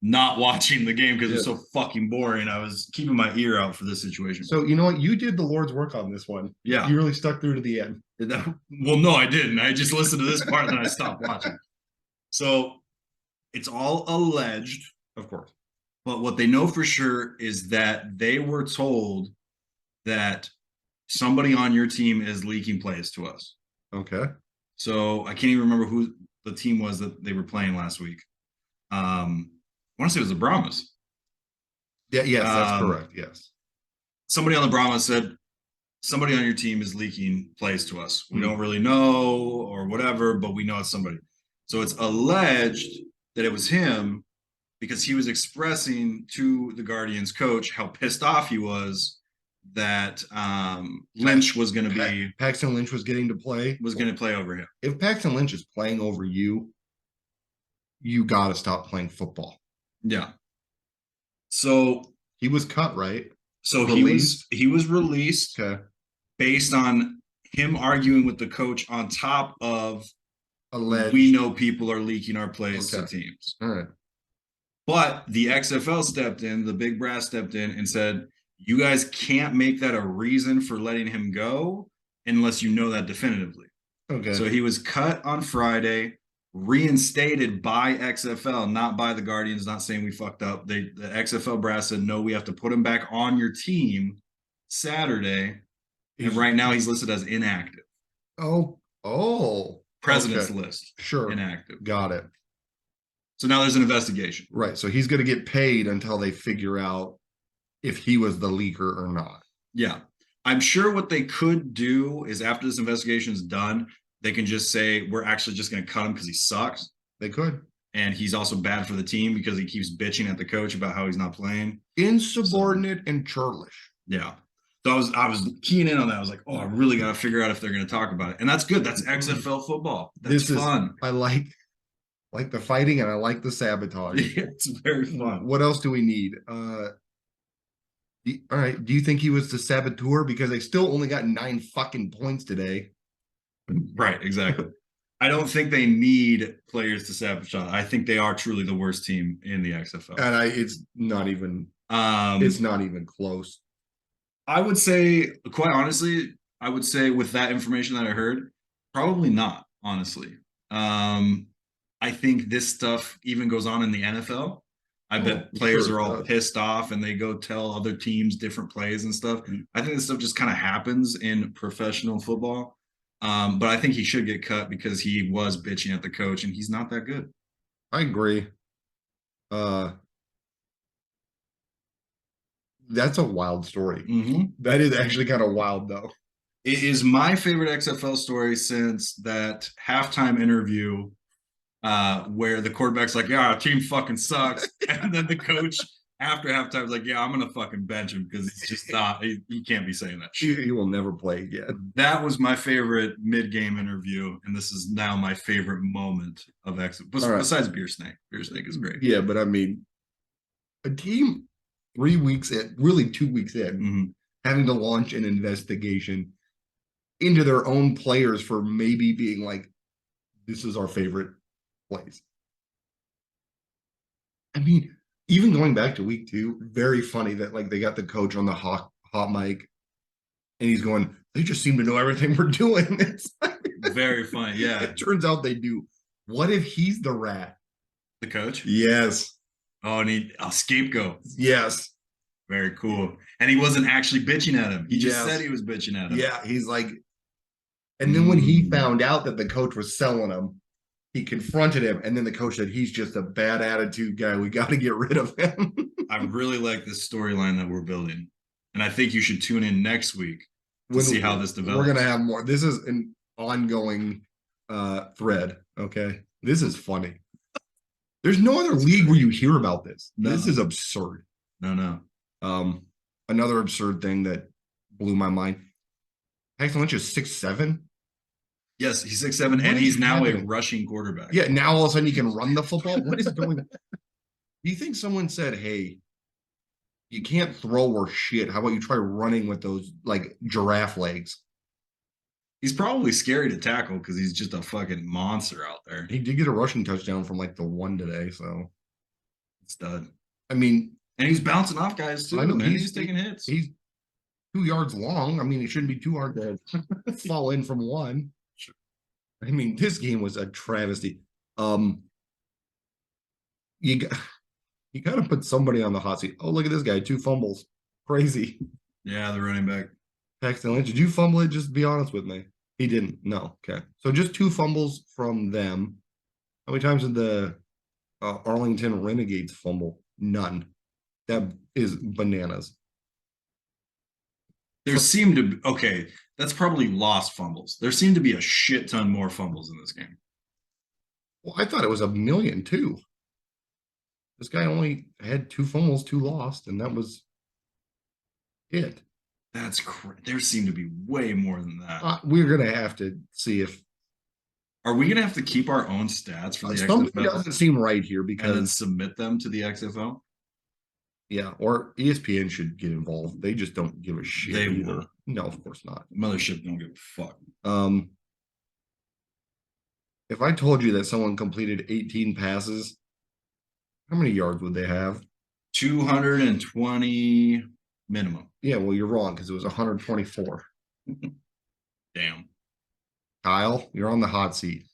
not watching the game because it's so fucking boring. I was keeping my ear out for this situation. So you know what? You did the Lord's work on this one. Yeah. You really stuck through to the end. Well, no, I didn't. I just listened to this part and then I stopped watching. So it's all alleged, of course. But what they know for sure is that they were told that somebody on your team is leaking plays to us. Okay. So I can't even remember who the team was that they were playing last week. I want to say it was the Brahmas. Yeah, yes, that's correct. Yes. Somebody on the Brahmas said, somebody on your team is leaking plays to us. We don't really know or whatever, but we know it's somebody. So it's alleged that it was him because he was expressing to the Guardians coach how pissed off he was that Lynch was going to be... Paxton Lynch was getting to play. Was going to play over him. If Paxton Lynch is playing over you, you got to stop playing football. Yeah. So he was cut, right? So released. He was released based on him arguing with the coach on top of alleged. We know people are leaking our plays to teams. All right. But the XFL stepped in, the big brass stepped in and said, You guys can't make that a reason for letting him go unless you know that definitively. Okay. So he was cut on Friday, reinstated by XFL, not by the Guardians, not saying we fucked up. The XFL brass said, no, we have to put him back on your team Saturday. And right now he's listed as inactive. Oh. President's Okay. list. Sure. Inactive. Got it. So now there's an investigation. Right. So he's going to get paid until they figure out if he was the leaker or not. Yeah. I'm sure what they could do is after this investigation is done, they can just say, we're actually just going to cut him because he sucks. They could. And he's also bad for the team because he keeps bitching at the coach about how he's not playing. Insubordinate and churlish. Yeah. So I was keying in on that. I was like, oh, I really got to figure out if they're going to talk about it. And that's good. That's XFL football. That's fun. I like the fighting and I like the sabotage. Yeah, it's very fun. What else do we need? All right. Do you think he was the saboteur? Because they still only got 9 fucking points today. Right, exactly. I don't think they need players to sabotage. I think they are truly the worst team in the XFL. And it's not even close. I would say, quite honestly, with that information that I heard, probably not, honestly. I think this stuff even goes on in the NFL. I bet players are all pissed off and they go tell other teams different plays and stuff. I think this stuff just kind of happens in professional football. But I think he should get cut because he was bitching at the coach and he's not that good. I agree. That's a wild story. Mm-hmm. That is actually kind of wild, though. It is my favorite XFL story since that halftime interview where the quarterback's like, yeah, our team fucking sucks. And then the coach after halftime is like, yeah, I'm going to fucking bench him because it's just not, he can't be saying that shit. He will never play again. That was my favorite mid-game interview. And this is now my favorite moment of XFL. Besides Beer Snake. Beer Snake is great. Yeah, but I mean, a team 3 weeks in, really 2 weeks in, having to launch an investigation into their own players for maybe being like, this is our favorite plays. I mean, even going back to week 2, very funny that like they got the coach on the hot mic and he's going, they just seem to know everything we're doing. It's like, very funny. Yeah. It turns out they do. What if he's the rat? The coach? Yes. Oh, and a scapegoat. Yes. Very cool. And he wasn't actually bitching at him. He just said he was bitching at him. Yeah. He's like, and then when he found out that the coach was selling him, he confronted him. And then the coach said, he's just a bad attitude guy. We got to get rid of him. I really like this storyline that we're building. And I think you should tune in next week to see how this develops. We're going to have more. This is an ongoing thread. Okay. This is funny. There's no other league where you hear about this. No. This is absurd. No. Another absurd thing that blew my mind. Paxton Lynch is 6'7". Yes, he's 6'7", and he's now a rushing quarterback. Yeah, now all of a sudden he can run the football. What is going on? Do you think someone said, hey, you can't throw or shit. How about you try running with those like giraffe legs? He's probably scary to tackle because he's just a fucking monster out there. He did get a rushing touchdown from like the 1 today, so stud. I mean, and he's bouncing off guys too. I know, he's taking hits. He's 2 yards long. I mean, it shouldn't be too hard to fall in from 1. I mean, this game was a travesty. You got to put somebody on the hot seat. Oh, look at this guy, 2 fumbles. Crazy. Yeah, the running back. Paxton Lynch, did you fumble it? Just be honest with me. He didn't. No. Okay. So just 2 fumbles from them. How many times did the Arlington Renegades fumble? None. That is bananas. There seemed to be, okay, that's probably lost fumbles. There seemed to be a shit ton more fumbles in this game. Well, I thought it was 1 million too. This guy only had 2 fumbles, 2 lost, and that was it. That's crazy. There seemed to be way more than that. We're gonna have to see if. Are we gonna have to keep our own stats for the XFL? Doesn't seem right here because and then submit them to the XFL. Yeah, or ESPN should get involved. They just don't give a shit. They either. won't. No, of course not. Mothership don't give a fuck. If I told you that someone completed 18 passes, how many yards would they have? 220. minimum. Yeah, well, you're wrong because it was 124. Damn. Kyle, you're on the hot seat.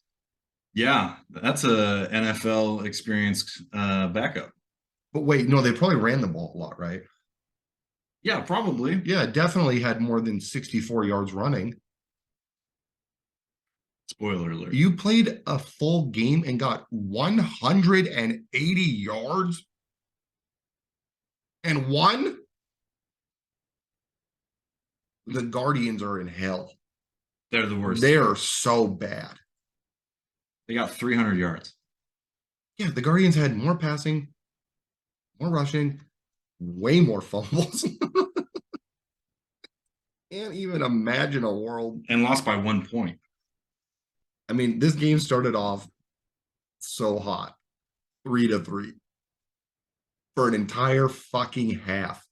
Yeah, that's a NFL experienced backup. But wait, no, they probably ran the ball a lot, right? Yeah, probably. Yeah, definitely had more than 64 yards running. Spoiler alert. You played a full game and got 180 yards and won? The Guardians are in hell. They're the worst. They are so bad. They got 300 yards. Yeah, the Guardians had more passing, more rushing, way more fumbles. Can't even imagine a world. And lost by 1 point. I mean, this game started off so hot, 3-3 for an entire fucking half.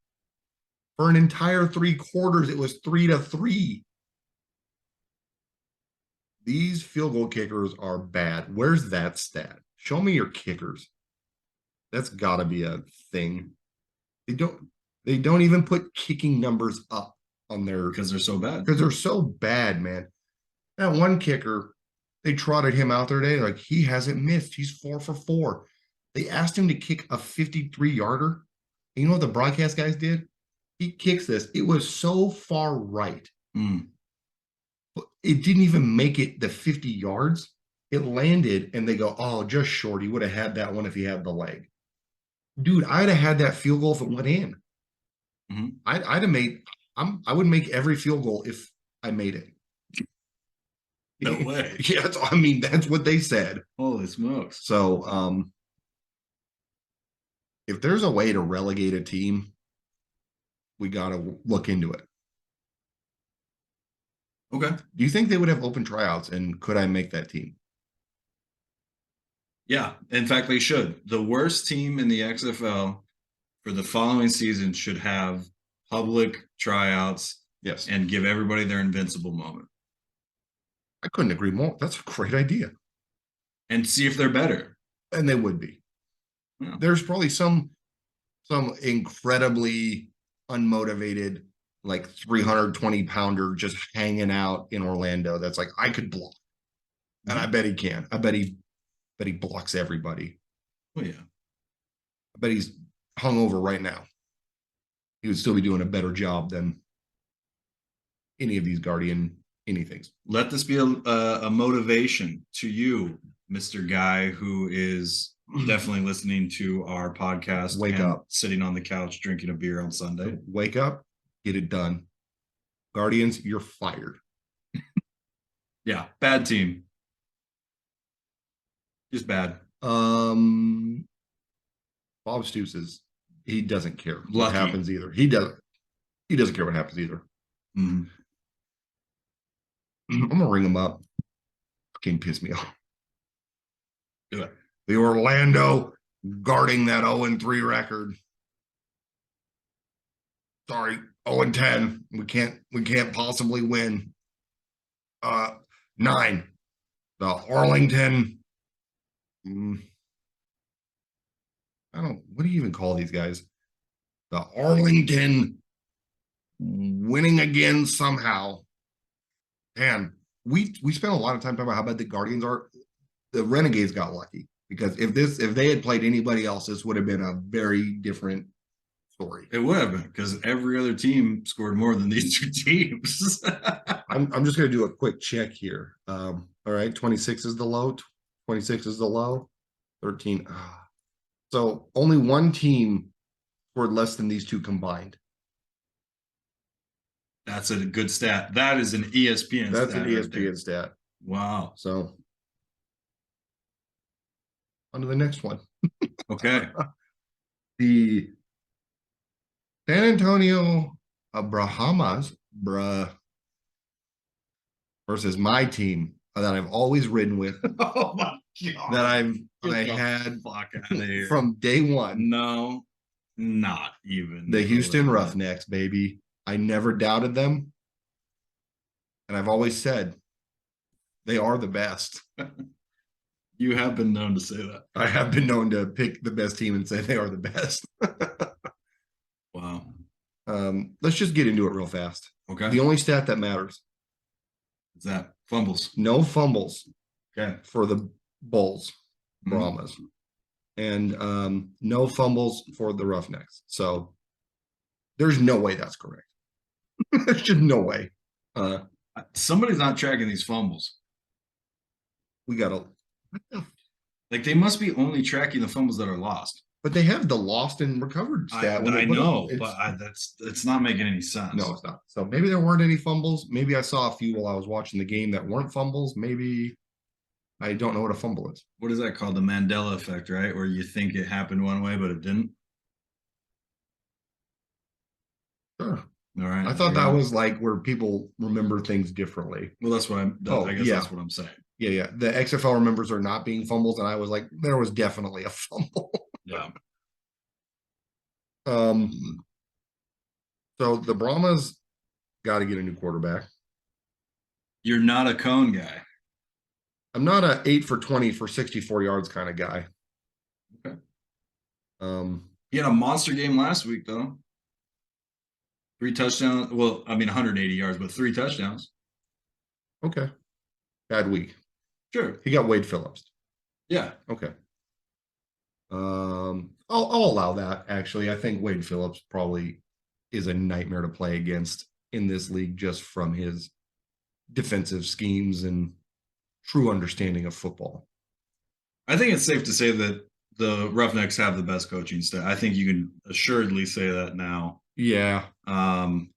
For an entire 3 quarters, it was 3-3. These field goal kickers are bad. Where's that stat? Show me your kickers. That's got to be a thing. They don't even put kicking numbers up on their because they're so bad. Because they're so bad, man. That one kicker, they trotted him out there today. Like, he hasn't missed. He's 4 for 4. They asked him to kick a 53-yarder. You know what the broadcast guys did? He kicks this. It was so far right. It didn't even make it the 50 yards. It landed, and they go, oh, just short. He would have had that one if he had the leg. Dude, I'd have had that field goal if it went in. I'd have made. I would make every field goal if I made it. No way. Yeah, I mean, that's what they said. Holy smokes. So, if there's a way to relegate a team, we got to look into it. Okay. Do you think they would have open tryouts, and could I make that team? Yeah. In fact, they should. The worst team in the XFL for the following season should have public tryouts. Yes. And give everybody their invincible moment. I couldn't agree more. That's a great idea. And see if they're better. And they would be. Yeah. There's probably some incredibly unmotivated, like 320-pounder just hanging out in Orlando that's like, I could block. And I bet he can. I bet he blocks everybody. Oh, yeah. I bet he's hungover right now. He would still be doing a better job than any of these Guardian anythings. Let this be a motivation to you, Mr. Guy, who is definitely listening to our podcast. Wake up. Sitting on the couch drinking a beer on Sunday. Wake up, get it done. Guardians, you're fired. Yeah, bad team. Just bad. Bob Stoops he doesn't care what happens either. He doesn't care what happens either. I'm gonna ring him up. Fucking piss me off. Do it. The Orlando guarding that 0-3 record. Sorry, 0-10. We can't possibly win. 9. The Arlington. What do you even call these guys? The Arlington winning again somehow. And we spent a lot of time talking about how bad the Guardians are. The Renegades got lucky because if they had played anybody else, this would have been a very different story. It would have been because every other team scored more than these two teams. I'm just going to do a quick check here. All right, 26 is the low. 26 is the low. 13. So only one team scored less than these two combined. That's a good stat. That is an ESPN That's an ESPN stat. Wow. So on to the next one. Okay. The San Antonio Brahmas versus my team that I've always ridden with. Oh my God. That I had from day one. No, not even. The Houston Roughnecks, baby. I never doubted them. And I've always said they are the best. You have been known to say that. I have been known to pick the best team and say they are the best. Wow. Let's just get into it real fast. Okay. The only stat that matters: Is that fumbles? no fumbles Okay. for the Bulls, Mhm. Brahmas, and no fumbles for the Roughnecks. So there's no way that's correct. There's just no way. Somebody's not tracking these fumbles. We gotta, Like they must be only tracking the fumbles that are lost. but they have the lost and recovered stat. I know, but it's it's not making any sense. no, it's not. So maybe there weren't any fumbles. Maybe I saw a few while I was watching the game that weren't fumbles. Maybe I don't know what a fumble is. What is that called? The Mandela effect, right? Where you think it happened one way, but it didn't. Sure. All right. I thought that was like where people remember things differently. Well, that's what I guess that's what I'm saying. Yeah. The XFL remembers are not being fumbles, and I was like, there was definitely a fumble. Yeah. So the Brahmas got to get a new quarterback. You're not a cone guy. I'm not a 8 for 20 for 64 yards kind of guy. Okay. He had a monster game last week, though. 3 touchdowns. Well, I mean, 180 yards, but 3 touchdowns. Okay. Bad week. Sure. He got Wade Phillips. Yeah. Okay. I'll allow that. Actually, I think Wade Phillips probably is a nightmare to play against in this league, just from his defensive schemes and true understanding of football. I think it's safe to say that the Roughnecks have the best coaching staff. I think you can assuredly say that now. Yeah. And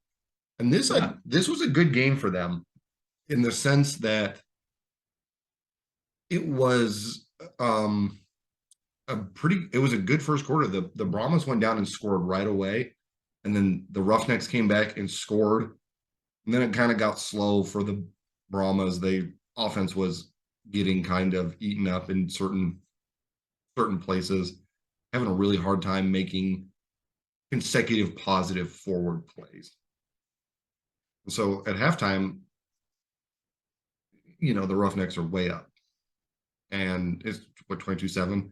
this was a good game for them in the sense that it was it was a good first quarter. The Brahmas went down and scored right away, and then the Roughnecks came back and scored. And then it kind of got slow for the Brahmas. Offense was getting kind of eaten up in certain places, having a really hard time making consecutive positive forward plays. And so at halftime, the Roughnecks are way up. And it's 22-7.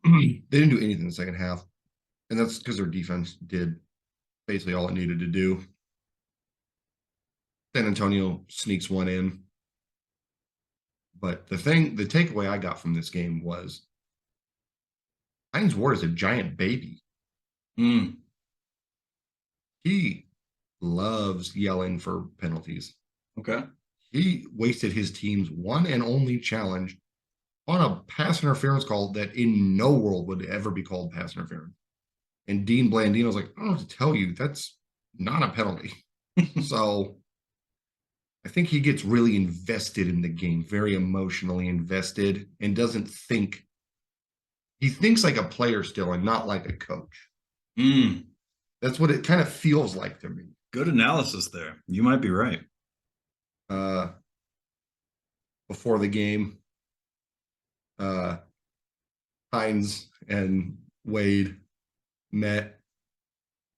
They didn't do anything in the second half. And that's because their defense did basically all it needed to do. San Antonio sneaks one in. But the takeaway I got from this game was Hines Ward is a giant baby. He loves yelling for penalties. Okay. He wasted his team's one and only challenge on a pass interference call that in no world would ever be called pass interference. And Dean Blandino was like, I don't know what to tell you. That's not a penalty. So I think he gets really invested in the game, very emotionally invested, and doesn't think. He thinks like a player still and not like a coach. That's what it kind of feels like to me. Good analysis there. You might be right. Before the game, Hines and Wade met,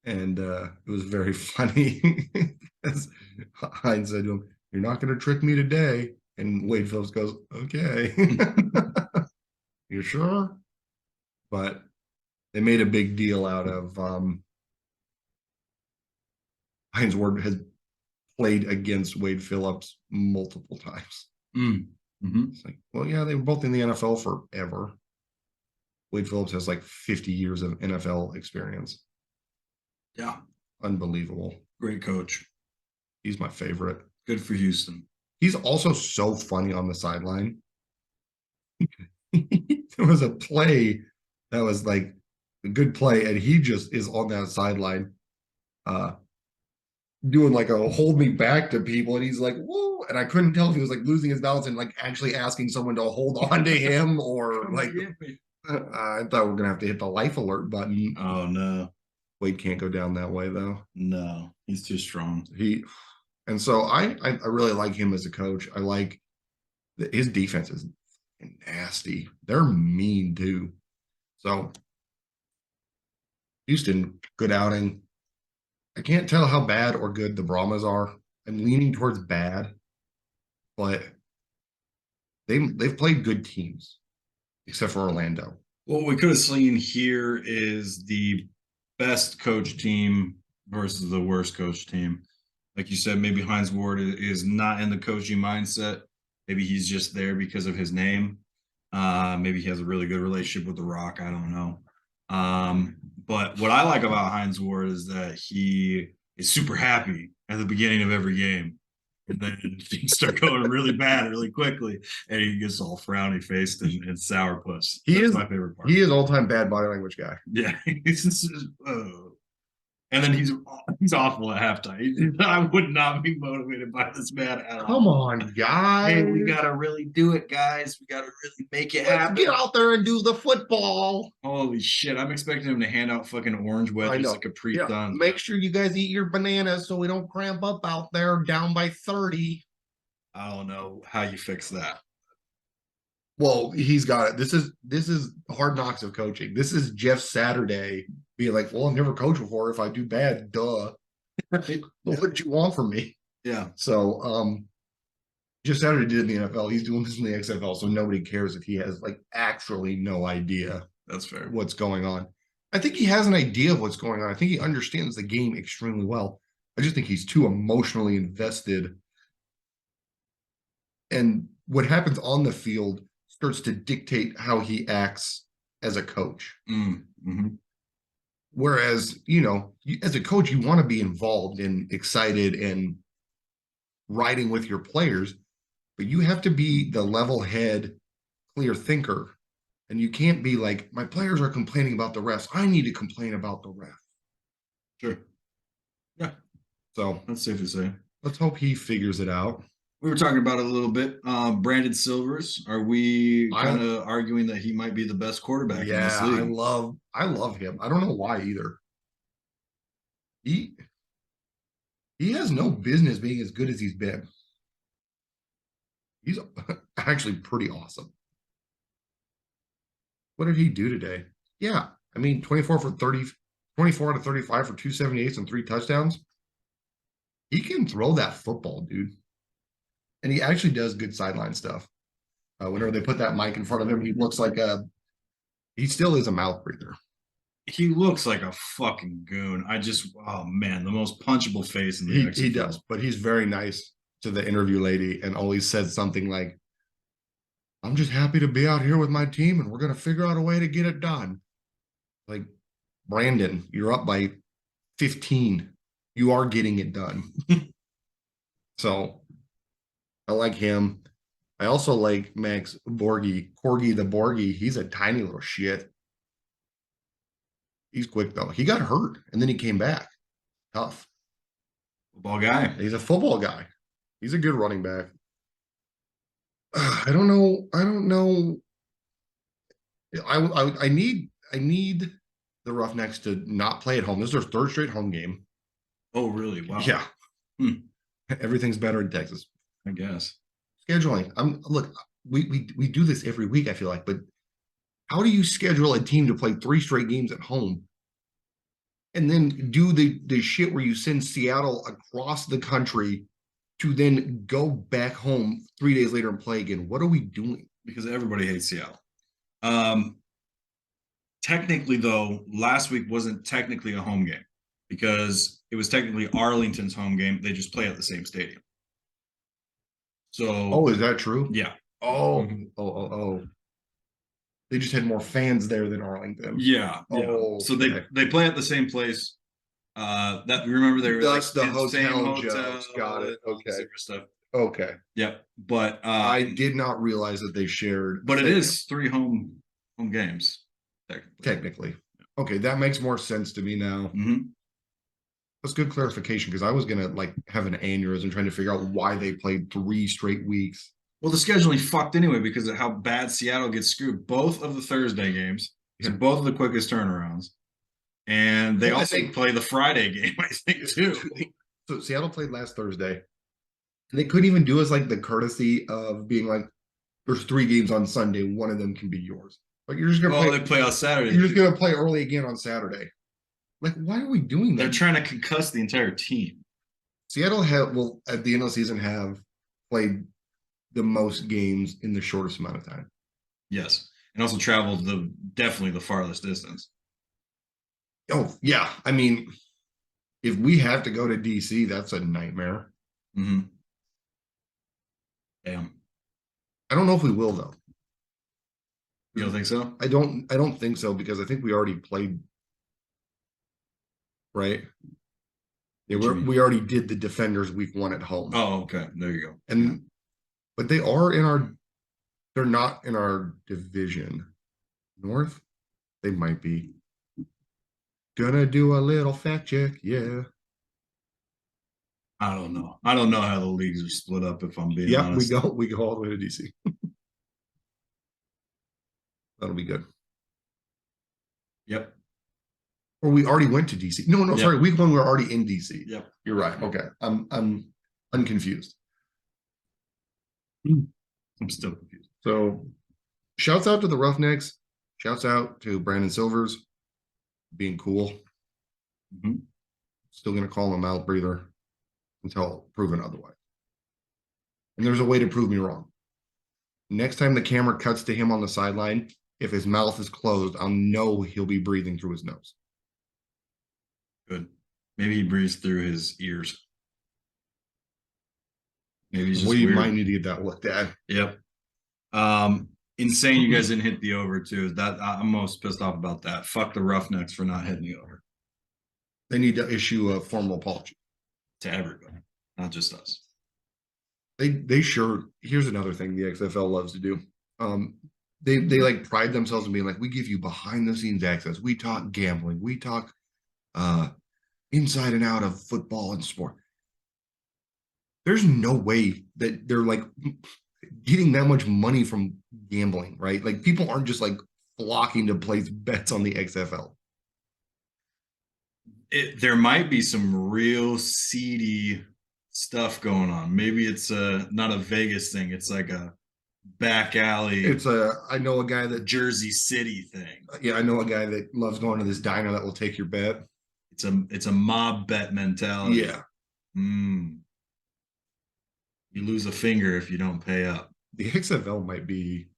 and it was very funny. As Hines said to him, "You're not going to trick me today," and Wade Phillips goes, "Okay." You sure? But they made a big deal out of Hines Ward has played against Wade Phillips multiple times. It's like, well, yeah, they were both in the NFL forever. Wade Phillips has like 50 years of NFL experience. Yeah. Unbelievable. Great coach. He's my favorite. Good for Houston. He's also so funny on the sideline. There was a play that was like a good play, and he just is on that sideline doing like a hold me back to people, and he's like, whoa. And I couldn't tell if he was like losing his balance and like actually asking someone to hold on to him or like I thought we are gonna have to hit the life alert button. Oh no. Wade can't go down that way though. No, he's too strong. And so I really like him as a coach. I like his defense is nasty. They're mean too. So Houston, good outing. I can't tell how bad or good the Brahmas are. I'm leaning towards bad, but they've played good teams, except for Orlando. What we could have seen here is the best coach team versus the worst coach team. Like you said, maybe Hines Ward is not in the coaching mindset. Maybe he's just there because of his name. Maybe he has a really good relationship with The Rock. I don't know. But what I like about Hines Ward is that he is super happy at the beginning of every game. And then things start going really bad really quickly, and he gets all frowny faced and sourpuss. That's my favorite part. He is all-time bad body language guy. Yeah, he's just, and then he's awful at halftime. I would not be motivated by this man at all. Come on, guys. Hey, we gotta really do it, guys. We gotta really make it happen. Get out there and do the football. Holy shit! I'm expecting him to hand out fucking orange wedges like Capri Suns. Make sure you guys eat your bananas so we don't cramp up out there down by 30. I don't know how you fix that. Well, he's got it. This is hard knocks of coaching. This is Jeff Saturday being like, well, I've never coached before. If I do bad, duh. What did you want from me? Yeah. So Jeff Saturday did in the NFL. He's doing this in the XFL, so nobody cares if he has like actually no idea. That's fair. What's going on. I think he has an idea of what's going on. I think he understands the game extremely well. I just think he's too emotionally invested. And what happens on the field starts to dictate how he acts as a coach. Mm-hmm. Whereas, as a coach, you want to be involved and excited and riding with your players, but you have to be the level head, clear thinker. And you can't be like, my players are complaining about the refs. I need to complain about the ref. Sure. Yeah. So that's safe to say. Let's hope he figures it out. We were talking about it a little bit. Brandon Silvers. Are we kind of arguing that he might be the best quarterback in this league? I love him. I don't know why either. He has no business being as good as he's been. He's actually pretty awesome. What did he do today? Yeah, I mean, 24 out of 35 for 278 and 3 touchdowns. He can throw that football, dude. And he actually does good sideline stuff. Whenever they put that mic in front of him, he looks like he still is a mouth breather. He looks like a fucking goon. Oh man, the most punchable face in the XFL. He does, but he's very nice to the interview lady and always says something like, I'm just happy to be out here with my team and we're going to figure out a way to get it done. Like, Brandon, you're up by 15. You are getting it done. So I like him. I also like Max Borghi, Corgi the Borghi. He's a tiny little shit. He's quick though. He got hurt and then he came back. Tough. Football guy. He's a football guy. He's a good running back. I don't know. I need the Roughnecks to not play at home. This is their 3rd straight home game. Oh, really? Wow. Yeah. Everything's better in Texas, I guess. Scheduling. Look, we do this every week, I feel like, but how do you schedule a team to play 3 straight games at home and then do the shit where you send Seattle across the country to then go back home 3 days later and play again? What are we doing? Because everybody hates Seattle. Technically, though, last week wasn't technically a home game because it was technically Arlington's home game. They just play at the same stadium. So, is that true? Yeah. Oh. They just had more fans there than Arlington. Yeah. So they play at the same place. That remember they were that's like, the hotel jokes. Got it. Okay. Stuff. Okay. Yep. But I did not realize that they shared. But it is 3 home games. Technically. Okay, that makes more sense to me now. Mm-hmm. That's good clarification because I was gonna have an aneurysm trying to figure out why they played 3 straight weeks. Well, the scheduling fucked anyway because of how bad Seattle gets screwed. Both of the Thursday games, so both of the quickest turnarounds, and they also play the Friday game, I think, too. So Seattle played last Thursday, and they couldn't even do us like the courtesy of being like, "There's 3 games on Sunday. One of them can be yours." Like you're just gonna they play on Saturday. You're just gonna play early again on Saturday. Like, why are we doing that? They're trying to concuss the entire will at the end of the season have played the most games in the shortest amount of time. Yes. And also traveled definitely the farthest distance. Oh, yeah. I mean, If we have to go to DC, that's a nightmare. Mm-hmm. Damn. I don't know if we will though. You don't think so? I don't think so because I think we already played, right? Yeah, What you mean? we already did the Defenders week 1 at home. Oh, okay. There you go. And but they are in our they're not in our division. North? They might be. Gonna do a little fact check, yeah. I don't know. I don't know how the leagues are split up, if I'm being Yep, honest. we go all the way to DC. That'll be good. Yep. Or we already went to DC. No, Yep. sorry. Week 1, we're already in DC. Yep. You're right. Okay. I'm unconfused. I'm still confused. So shouts out to the Roughnecks. Shouts out to Brandon Silvers being cool. Mm-hmm. Still gonna call him out breather until proven otherwise. And there's a way to prove me wrong. Next time the camera cuts to him on the sideline, if his mouth is closed, I'll know he'll be breathing through his nose. Good. Maybe he breathes through his ears. Maybe he's just We weird. might need to get that looked at. Yep. Insane you guys didn't hit the over too. That I'm most pissed off about that. Fuck the Roughnecks for not hitting the over. They need to issue a formal apology to everybody, not just us. They sure. Here's another thing the XFL loves to do. They like pride themselves in being like, we give you behind the scenes access. We talk gambling. We talk inside and out of football and sport. There's no way that they're like getting that much money from gambling, right? Like people aren't just like flocking to place bets on the XFL. There might be some real seedy stuff going on. Maybe it's not a Vegas thing. It's like a back alley. I know a guy that Jersey City thing. Yeah, I know a guy that loves going to this diner that will take your bet. It's a mob bet mentality. Yeah. You lose a finger if you don't pay up. The XFL might be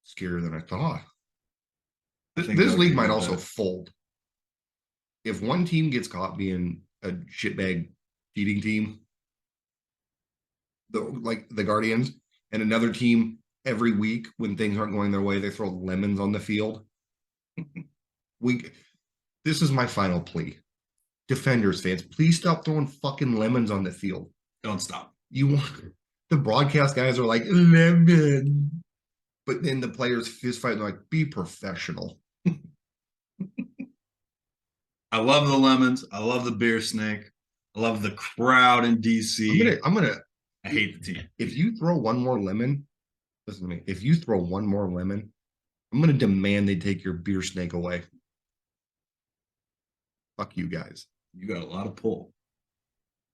scarier than I thought. This league might also fold. If one team gets caught being a shitbag cheating team, like the Guardians, and another team every week when things aren't going their way, they throw lemons on the field. This is my final plea. Defenders fans, please stop throwing fucking lemons on the field. Don't stop. The broadcast guys are like, lemon. But then the players fist fight and they're like, be professional. I love the lemons. I love the beer snake. I love the crowd in DC. I hate the team. If you throw one more lemon, listen to me. If you throw one more lemon, I'm gonna demand they take your beer snake away. Fuck you guys. You got a lot of pull.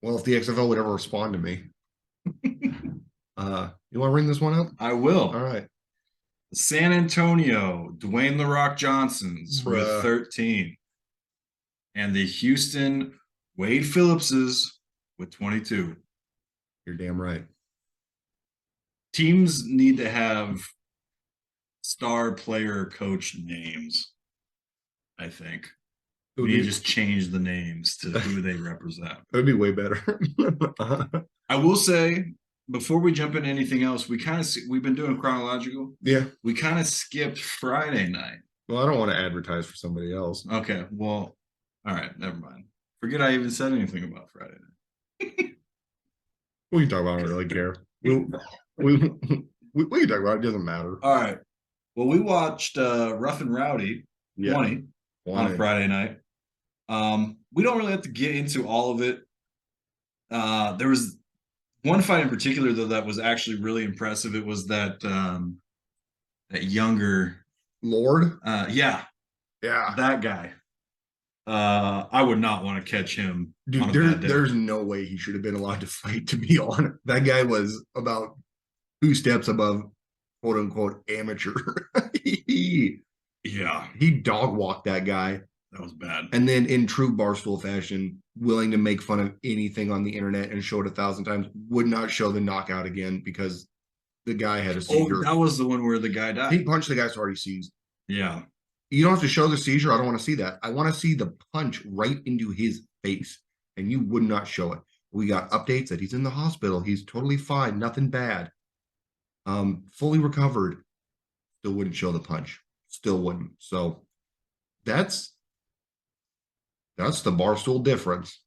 Well, if the XFL would ever respond to me. You want to ring this one up? I will. All right. San Antonio, Dwayne The Rock Johnsons with 13. And the Houston Wade Phillipses with 22. You're damn right. Teams need to have star player coach names, I think. We need to just change the names to who they represent. That'd be way better. I will say, before we jump into anything else, we've been doing chronological. Yeah. We kind of skipped Friday night. Well, I don't want to advertise for somebody else. Okay. Well, all right. Never mind. Forget I even said anything about Friday night. We can talk about it. I don't really care. We can talk about it. It doesn't matter. All right. Well, we watched Rough and Rowdy 20 on Friday night. We don't really have to get into all of it. There was one fight in particular, though, that was actually really impressive. It was that younger Lord. Yeah, that guy. I would not want to catch him. Dude, there's no way he should have been allowed to fight, to be honest. That guy was about 2 steps above quote unquote amateur. Yeah. He dog walked that guy. That was bad. And then in true Barstool fashion, willing to make fun of anything on the internet and show it 1,000 times, would not show the knockout again because the guy had a seizure. Oh, that was the one where the guy died. He punched the guy, so already seized. Yeah. You don't have to show the seizure. I don't want to see that. I want to see the punch right into his face and you would not show it. We got updates that he's in the hospital. He's totally fine, nothing bad. Fully recovered. Still wouldn't show the punch. Still wouldn't. So that's the Barstool difference.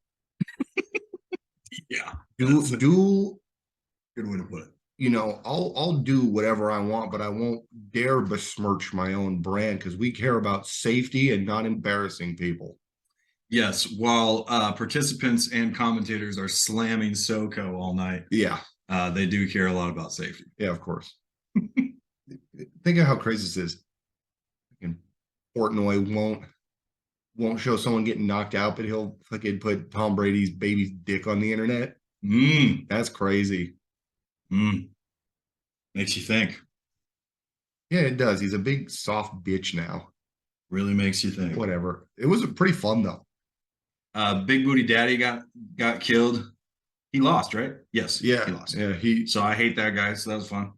Yeah. Do Good way to put it. I'll do whatever I want, but I won't dare besmirch my own brand because we care about safety and not embarrassing people. Yes, while participants and commentators are slamming SoCo all night, Yeah, they do care a lot about safety. yeah, of course. Think of how crazy this is. Portnoy won't show someone getting knocked out, but he'll fucking put Tom Brady's baby's dick on the internet. That's crazy. Makes you think. Yeah, it does. He's a big soft bitch now. Really makes you think. Whatever. It was pretty fun though. Big Booty Daddy got killed. He lost, right? Yes. Yeah, he lost. Yeah, so I hate that guy. So that was fun.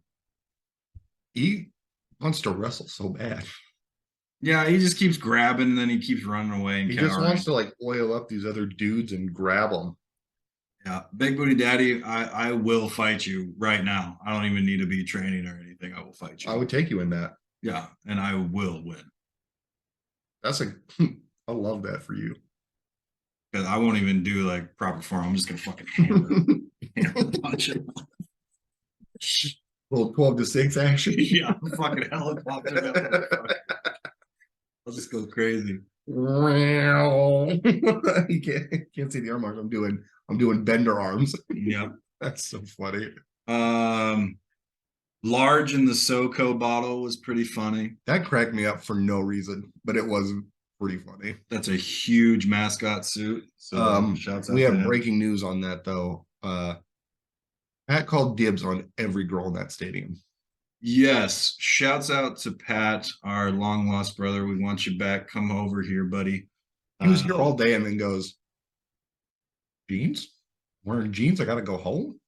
He wants to wrestle so bad. Yeah, he just keeps grabbing, and then he keeps running away. And he just wants to like oil up these other dudes and grab them. Yeah, Big Booty Daddy, I will fight you right now. I don't even need to be training or anything. I will fight you. I would take you in that. Yeah, and I will win. I love that for you. Because I won't even do like proper form. I'm just gonna fucking hammer punch it. Little 12-6 action. Yeah, fucking helicopter. I'll just go crazy. You can't see the arm arms. I'm doing bender arms. Yeah, that's so funny. Large in the SoCo bottle was pretty funny. That cracked me up for no reason, but it was pretty funny. That's a huge mascot suit. So shouts out. We have breaking news on that though. Pat called dibs on every girl in that stadium. Yes. Shouts out to Pat, our long lost brother. We want you back. Come over here, buddy. He was here all day and then goes, jeans? Wearing jeans? I got to go home?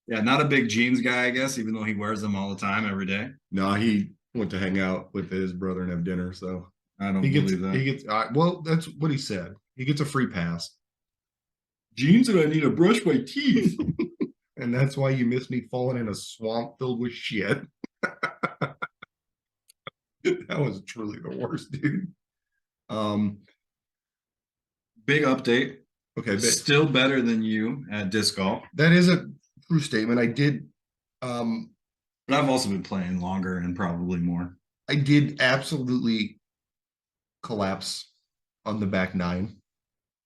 Yeah, not a big jeans guy, I guess, even though he wears them all the time, every day. No, he went to hang out with his brother and have dinner. So I don't believe that. He gets, well, that's what he said. He gets a free pass. Jeans and I need to brush my teeth. And that's why you miss me falling in a swamp filled with shit. That was truly the worst, dude. Big update. Okay, still better than you at disc golf. That is a true statement. I did. But I've also been playing longer and probably more. I did absolutely collapse on the back nine.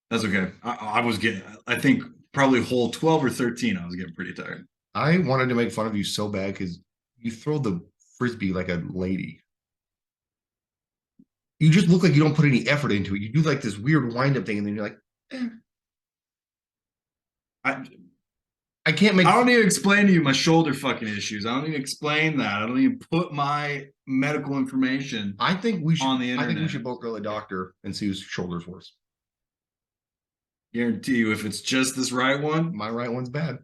That's okay. I was getting, I think probably hole 12 or 13, I was getting pretty tired. I wanted to make fun of you so bad because you throw the frisbee like a lady. You just look like you don't put any effort into it. You do like this weird wind-up thing, and then you're like, eh. I can't make. I don't need to explain to you my shoulder fucking issues. I don't need to explain that. I don't need to put my medical information. I think we should on the internet. I think we should both go to the doctor and see whose shoulder's worse. Guarantee you, if it's just this right one, my right one's bad.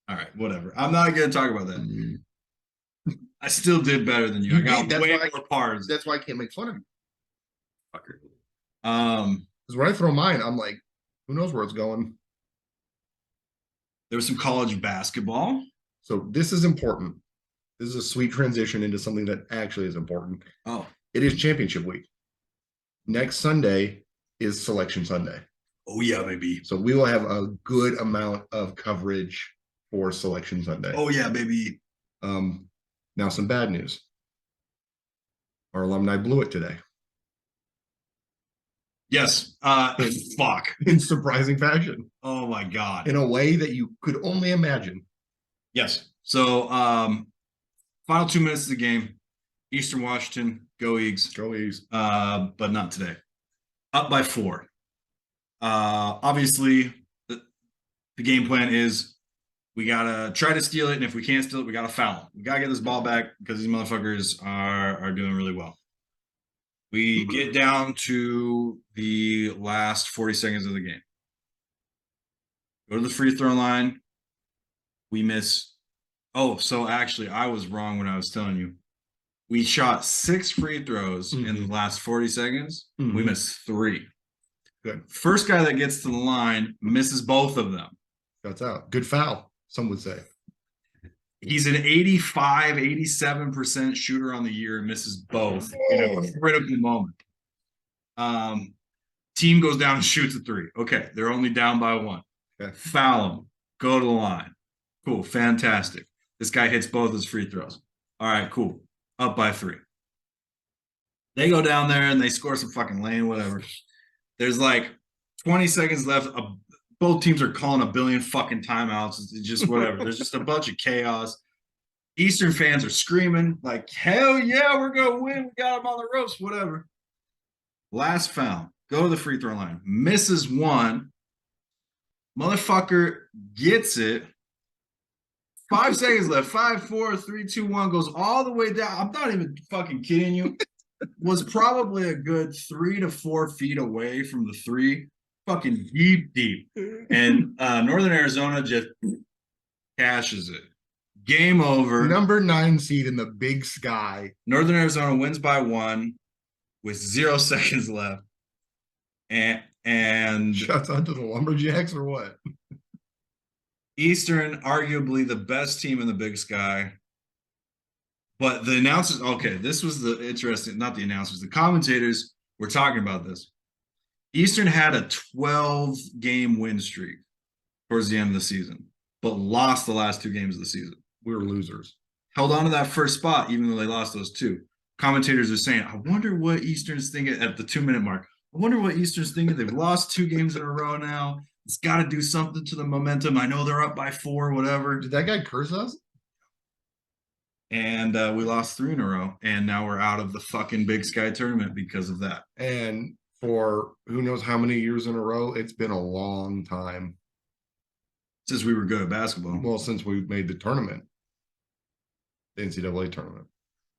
All right, whatever. I'm not going to talk about that. Mm-hmm. I still did better than you. I got way more pars. That's why I can't make fun of you. Fucker. Because when I throw mine, I'm like, who knows where it's going? There was some college basketball. So this is important. This is a sweet transition into something that actually is important. Oh. It is championship week. Next Sunday is Selection Sunday. Oh, yeah, baby. So we will have a good amount of coverage for Selection Sunday. Oh, yeah, baby. Now some bad news. Our alumni blew it today. Yes. Fuck. In surprising fashion. Oh, my God. In a way that you could only imagine. Yes. So, final 2 minutes of the game. Eastern Washington, go Eags. Go Eags. But not today. Up by 4. Obviously, the game plan is we got to try to steal it, and if we can't steal it, we got to foul them. We got to get this ball back because these motherfuckers are doing really well. We get down to the last 40 seconds of the game. Go to the free throw line. We miss. Oh, so actually, I was wrong when I was telling you. We shot 6 free throws in the last 40 seconds. We missed 3. Good. First guy that gets to the line misses both of them. Shuts out. Good foul, some would say. He's an 85, 87% shooter on the year and misses both in a critical moment. Team goes down and shoots a three. Okay, they're only down by one. Okay. Foul him. Go to the line. Cool, fantastic. This guy hits both his free throws. All right, cool. Up by three. They go down there and they score some fucking lane, whatever. There's like 20 seconds left. Both teams are calling a billion fucking timeouts. It's just whatever. There's just a bunch of chaos. Eastern fans are screaming like, hell yeah, we're going to win. We got them on the ropes, whatever. Last foul. Go to the free throw line. Misses one. Motherfucker gets it. 5 seconds left. 5, 4, 3, 2, 1 goes all the way down. I'm not even fucking kidding you. Was probably a good 3 to 4 feet away from the three. Fucking deep. And Northern Arizona just cashes it. Game over. Number 9 seed in the Big Sky. Northern Arizona wins by 1 with 0 seconds left. And Shuts out to the Lumberjacks or what? Eastern, arguably the best team in the Big Sky. But the announcers, okay, this was the interesting, not the announcers, the commentators were talking about this. Eastern had a 12-game win streak towards the end of the season, but lost the last 2 games of the season. We were losers. Held on to that first spot, even though they lost those 2. Commentators are saying, I wonder what Eastern's thinking at the 2-minute mark. I wonder what Eastern's thinking. They've lost 2 games in a row now. It's got to do something to the momentum. I know they're up by 4, whatever. Did that guy curse us? And we lost 3 in a row. And now we're out of the fucking Big Sky tournament because of that. And for who knows how many years in a row, it's been a long time. Since we were good at basketball. Well, since we made the tournament. The NCAA tournament.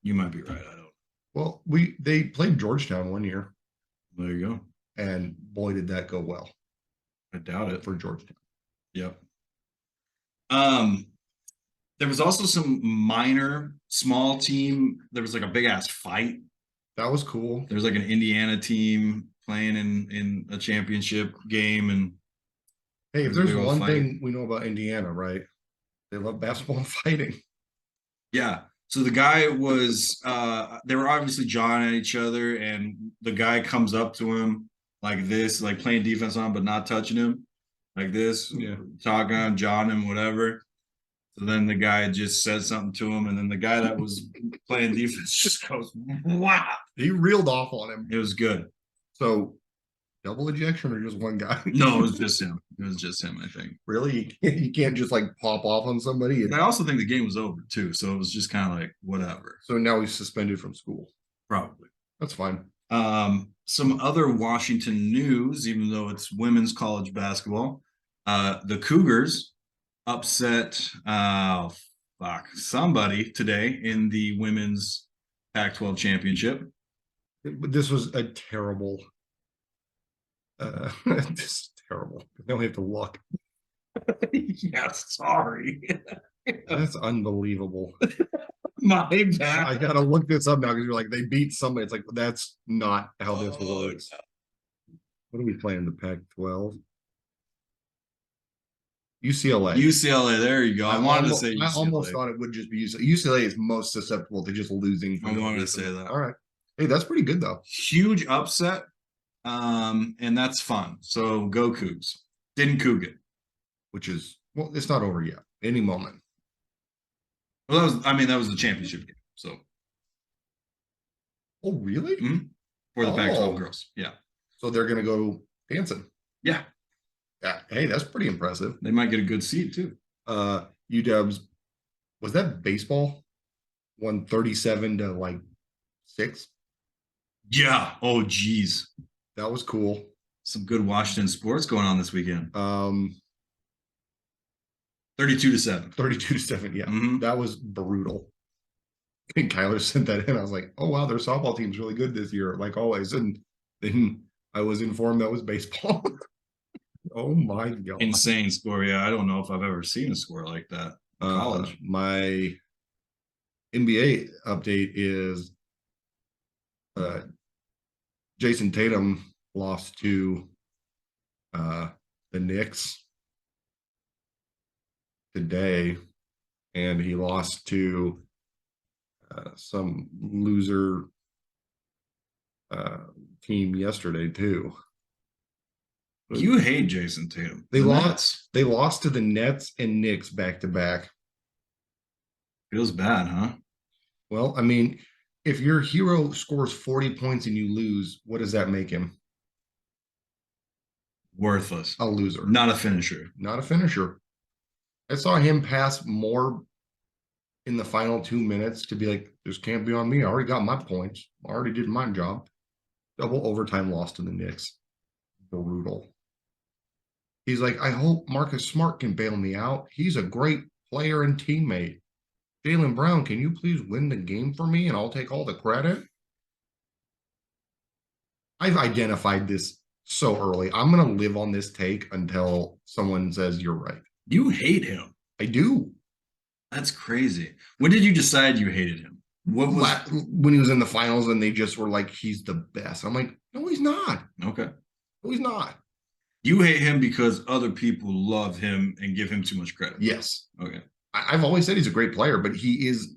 You might be right. I don't. Well, they played Georgetown one year. There you go. And boy, did that go well. I doubt it. For Georgetown. Yep. There was also some minor, small team. There was like a big ass fight. That was cool. There was like an Indiana team playing in a championship game, and hey, if there's one thing we know about Indiana, right? They love basketball and fighting. Yeah. So the guy was they were obviously jawing at each other, and the guy comes up to him like this, like playing defense on, but not touching him. Like this, yeah, talking on, jawing him, whatever. So then the guy just said something to him, and then the guy that was playing defense just goes, wow. He reeled off on him. It was good. So double ejection or just one guy? No, it was just him. It was just him, I think. Really? You can't just like pop off on somebody? And I also think the game was over too, so it was just kind of like whatever. So now he's suspended from school. Probably. That's fine. Some other Washington news, even though it's women's college basketball, the Cougars upset somebody today in the women's Pac-12 championship. This was a terrible this is terrible. Now we have to look. Yeah, sorry. That's unbelievable. My bad. I gotta look this up now because you're like they beat somebody. It's like that's not how this works. What are we playing? The Pac-12? UCLA. UCLA. There you go. I wanted to say UCLA. I almost thought it would just be UCLA. UCLA is most susceptible to just losing. I wanted to say that. All right. Hey, that's pretty good though. Huge upset. And that's fun. So go Cougs. Didn't Coug it. Which is, well, it's not over yet. Any moment. Well, that was the championship game. So. Oh, really? Mm-hmm. For the Pac-12 girls. Yeah. So they're going to go dancing. Yeah. Yeah. Hey, that's pretty impressive. They might get a good seed too. UW's, was that baseball? 137 to like 6? Yeah. Oh, geez. That was cool. Some good Washington sports going on this weekend. 32-7. 32-7. Yeah. Mm-hmm. That was brutal. And Kyler sent that in. I was like, oh, wow, their softball team's really good this year, like always. And then I was informed that was baseball. Oh, my God. Insane score. Yeah, I don't know if I've ever seen a score like that in college. My NBA update is Jason Tatum lost to uh, the Knicks today, and he lost to some loser uh, team yesterday too. You hate Jason Tatum. They The lost. Nets. They lost to the Nets and Knicks back to back. Feels bad, huh? Well, I mean, if your hero scores 40 points and you lose, what does that make him? Worthless. A loser, Not a finisher. not a finisher. I saw him pass more in the final 2 minutes to be like, this can't be on me. I already got my points. I already did my job. Double overtime loss to the Knicks. Brutal. He's like, I hope Marcus Smart can bail me out. He's a great player and teammate. Jaylen Brown, can you please win the game for me and I'll take all the credit? I've identified this so early. I'm going to live on this take until someone says you're right. You hate him. I do. That's crazy. When did you decide you hated him? What was When he was in the finals and they just were like, he's the best. I'm like, no, he's not. okay? No, he's not. You hate him because other people love him and give him too much credit. Yes. Okay. I've always said he's a great player, but he is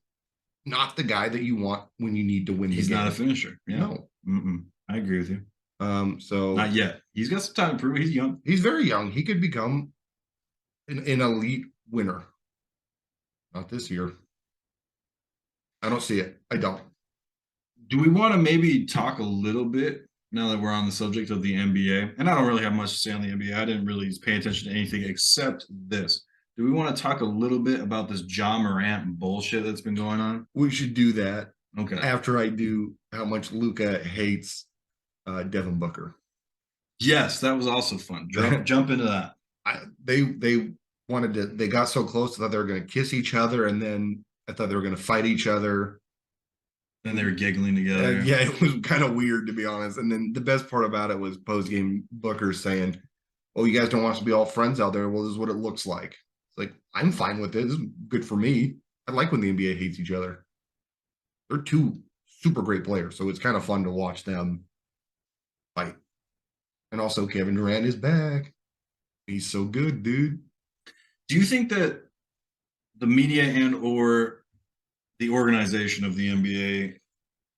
not the guy that you want when you need to win He's the game. not a finisher. Yeah. No. Mm-mm. I agree with you. So Not yet. He's got some time to prove it. He's young. he's very young. He could become an elite winner. Not this year. I don't see it. I don't. Do we want to maybe talk a little bit now that we're on the subject of the NBA? And I don't really have much to say on the NBA. I didn't really pay attention to anything except this. Do we want to talk a little bit about this Ja Morant bullshit that's been going on? We should do that Okay. after I do how much Luka hates Devin Booker. Yes, that was also fun. Jump into that. They wanted to. They got so close. I thought they were going to kiss each other, and then I thought they were going to fight each other. Then they were giggling together. Yeah, it was kind of weird to be honest. And then the best part about it was post game Booker saying, "Oh, you guys don't want us to be all friends out there. Well, this is what it looks like." It's like I'm fine with it. This is good for me. I like when the NBA hates each other. They're two super great players, so it's kind of fun to watch them fight. And also, Kevin Durant is back. He's so good, dude. Do you think that the media and or the organization of the NBA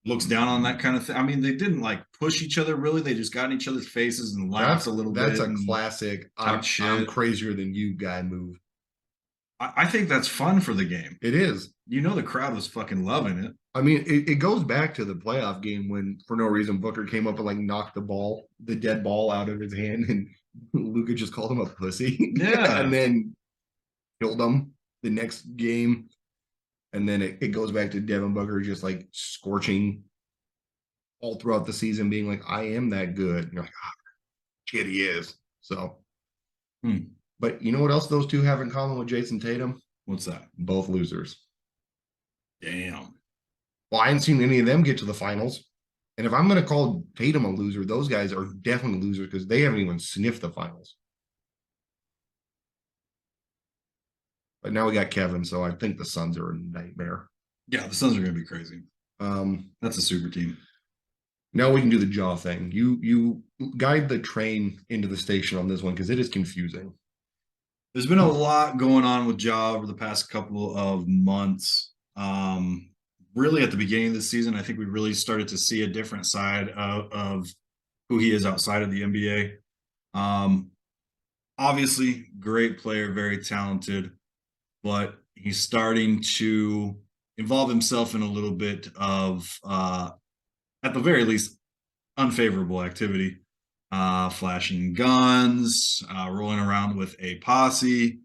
looks down on that kind of thing? I mean, they didn't like push each other really. They just got in each other's faces and laughed a little bit. That's a classic I'm crazier than you guy move. I think that's fun for the game. It is. You know, the crowd was fucking loving it. I mean, it goes back to the playoff game when, for no reason, Booker came up and like knocked the dead ball out of his hand, and Luka just called him a pussy. Yeah. And then killed him the next game. And then it goes back to Devin Booker just like scorching all throughout the season, being like, I am that good. And you're like, shit, he is. So, but you know what else those two have in common with Jason Tatum? What's that? Both losers. Damn. Well, I hadn't seen any of them get to the finals. And if I'm going to call Tatum a loser, those guys are definitely losers because they haven't even sniffed the finals. But now we got Kevin, so I think the Suns are a nightmare. Yeah, the Suns are going to be crazy. That's a super team. Now we can do the jaw thing. You guide the train into the station on this one because it is confusing. There's been a lot going on with Ja over the past couple of months. Really, at the beginning of the season, I think we really started to see a different side of who he is outside of the NBA. Obviously, great player, very talented, but he's starting to involve himself in a little bit of, at the very least, unfavorable activity. Flashing guns, rolling around with a posse,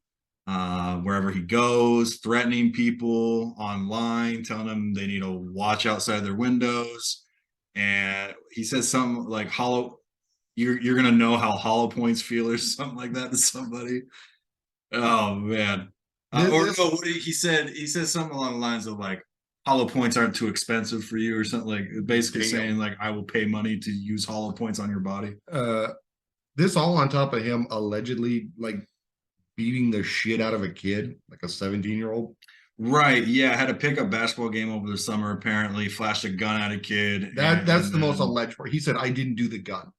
wherever he goes, threatening people online, telling them they need to watch outside their windows. And he says something like you're gonna know how hollow points feel or something like that to somebody. Oh man. He says something along the lines of like hollow points aren't too expensive for you or something, like basically saying like I will pay money to use hollow points on your body. This all on top of him allegedly like beating the shit out of a kid, like a 17-year-old. Right. Yeah. Had a pickup basketball game over the summer, apparently, flashed a gun at a kid. That's the most alleged part. He said, I didn't do the gun.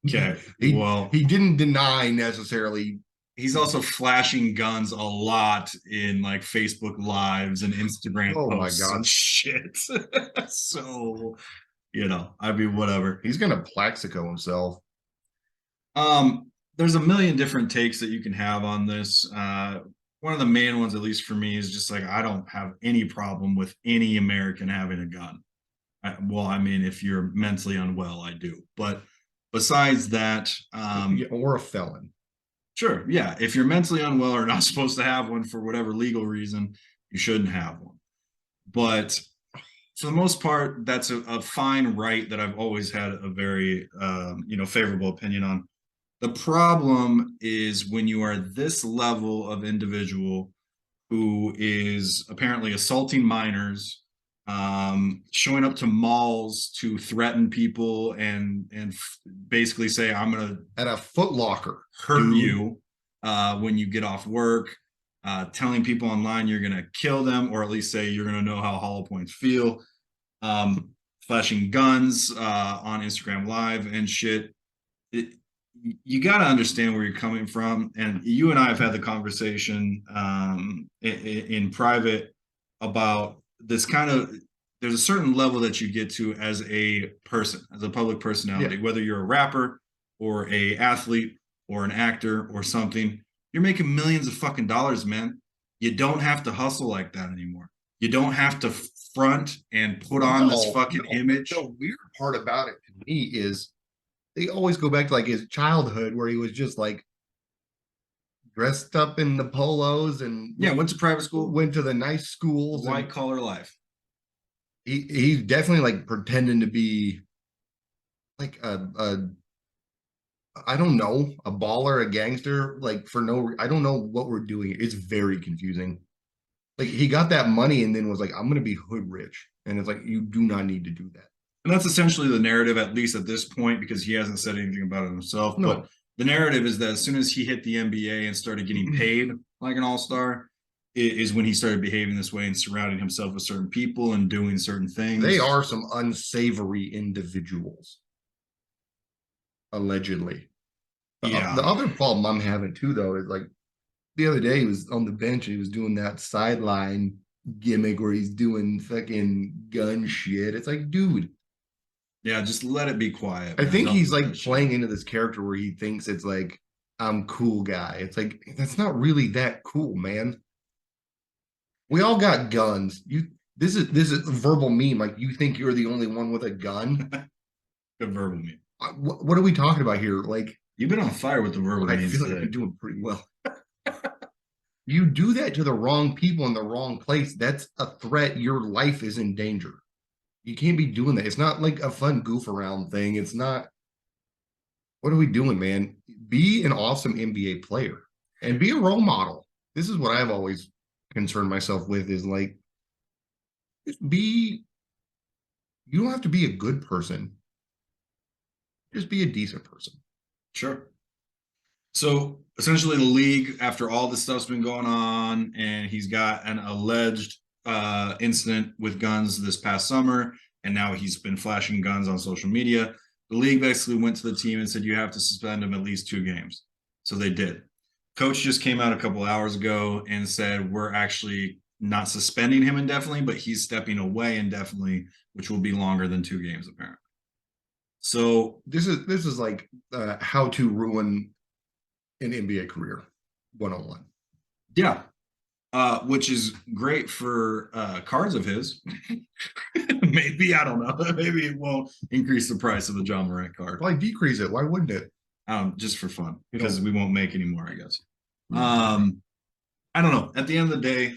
Okay. he Well, he didn't deny necessarily. he's also flashing guns a lot in like Facebook lives and Instagram Oh my posts and God, shit. So, I mean, whatever. he's gonna Plaxico himself. There's a million different takes that you can have on this. One of the main ones, at least for me, is just like I don't have any problem with any American having a gun. Well, I mean, if you're mentally unwell, I do. But besides that, Yeah, or a felon. sure, yeah, if you're mentally unwell or not supposed to have one for whatever legal reason, you shouldn't have one. But for the most part, that's a fine right that I've always had a very favorable opinion on. The problem is when you are this level of individual who is apparently assaulting minors, showing up to malls to threaten people and basically say, "I'm going to At a Foot Locker, hurt dude. you when you get off work," telling people online you're going to kill them, or at least say you're going to know how hollow points feel, flashing guns on Instagram Live and shit. It, you got to understand where you're coming from. And you and I have had the conversation in private about this kind of, there's a certain level that you get to as a person, as a public personality, Yeah. whether you're a rapper or a athlete or an actor or something. You're making millions of fucking dollars, man. You don't have to hustle like that anymore. You don't have to front and put on this fucking image. The weird part about it to me is they always go back to like his childhood where he was just like dressed up in the polos and Yeah, went to private school, went to the nice schools. white collar life. He's definitely like pretending to be like a I don't know, a baller, a gangster, like for no, I don't know what we're doing. It's very confusing. Like he got that money and then was like, I'm gonna be hood rich. And it's like, you do not need to do that. And that's essentially the narrative, at least at this point, because he hasn't said anything about it himself. No. But the narrative is that as soon as he hit the NBA and started getting paid like an all-star, is when he started behaving this way and surrounding himself with certain people and doing certain things. They are some unsavory individuals, allegedly. Yeah. The other problem I'm having too, though, is like the other day he was on the bench and he was doing that sideline gimmick where he's doing fucking gun shit. It's like, dude. Yeah, just let it be quiet. I think Don't he's do like that shit. playing into this character where he thinks it's like, I'm cool guy. It's like, that's not really that cool, man. We all got guns. This is a verbal meme. Like you think you're the only one with a gun. Good verbal meme. What are we talking about here? Like You've been on fire with the verbal I memes feel like today. I'm doing pretty well. You do that to the wrong people in the wrong place. That's a threat. Your life is in danger. You can't be doing that. It's not like a fun goof around thing. It's not. What are we doing, man? Be an awesome NBA player and be a role model. This is what I've always concerned myself with is like, just be, you don't have to be a good person. Just be a decent person. Sure. So essentially, the league, after all this stuff's been going on, and he's got an alleged incident with guns this past summer, and now he's been flashing guns on social media. The league basically went to the team and said, you have to suspend him at least 2 games. So they did. Coach just came out a couple hours ago and said, we're actually not suspending him indefinitely, but he's stepping away indefinitely, which will be longer than 2 games, apparently. So this is like how to ruin an NBA career 101. Yeah. Which is great for cards of his. Maybe, I don't know. Maybe it won't increase the price of the John Morant card. Why decrease it? Why wouldn't it? Just for fun, You because know. we won't make any more, I guess. I don't know. At the end of the day,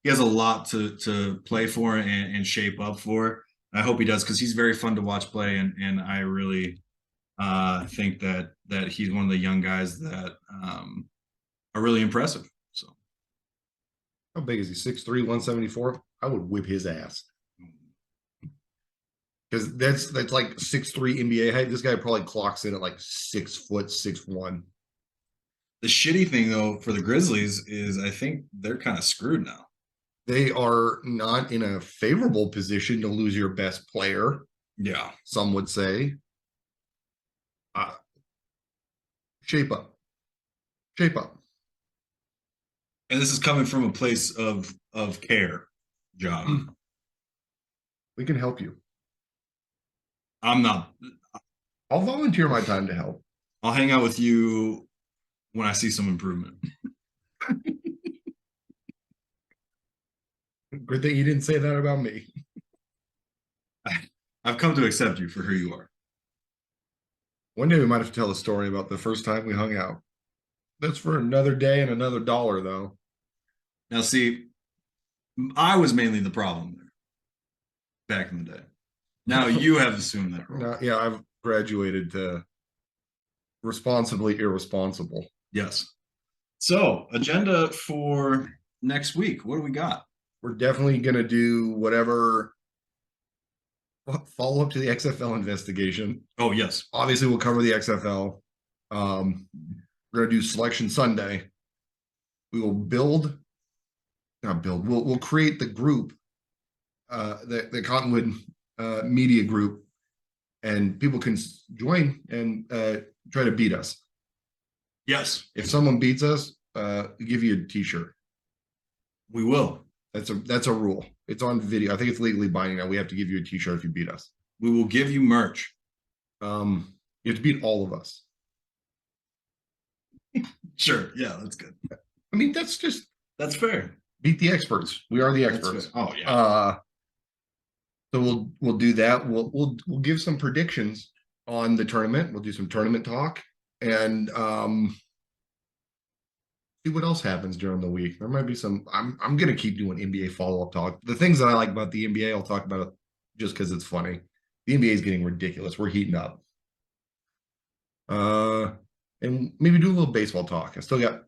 he has a lot to play for and shape up for. I hope he does because he's very fun to watch play, and I really think that he's one of the young guys that are really impressive. So How big is he? 6'3", 174? I would whip his ass. Because that's like 6'3" NBA height. This guy probably clocks in at like 6 foot, 6'1". the shitty thing though for the Grizzlies is I think they're kind of screwed now. They are not in a favorable position to lose your best player, Yeah. some would say. Uh, shape up. Shape up. And this is coming from a place of care, John. We can help you. I'm not. I'll volunteer my time to help. I'll hang out with you when I see some improvement. Good thing you didn't say that about me. I've come to accept you for who you are. One day we might have to tell a story about the first time we hung out. That's for another day and another dollar, though. Now, see, I was mainly the problem there back in the day. Now you have assumed that role. No, yeah, I've graduated to responsibly irresponsible. Yes. So, agenda for next week. What do we got? We're definitely going to do whatever follow up to the XFL investigation. Oh, yes. Obviously, we'll cover the XFL. We're going to do Selection Sunday. We will we'll create the group, the Cottonwood Media Group, and people can join and try to beat us. Yes. If someone beats us, give you a T-shirt. We will. That's a rule. It's on video. I think it's legally binding now. We have to give you a T-shirt if you beat us. We will give you merch. You have to beat all of us. Sure. Yeah, that's good. I mean, That's fair. beat the experts. We are the experts. Oh yeah. So we'll do that. We'll give some predictions on the tournament. We'll do some tournament talk and see what else happens during the week. There might be some. I'm gonna keep doing NBA follow up talk. The things that I like about the NBA, I'll talk about it just because it's funny. The NBA is getting ridiculous. We're heating up. And maybe do a little baseball talk. I still got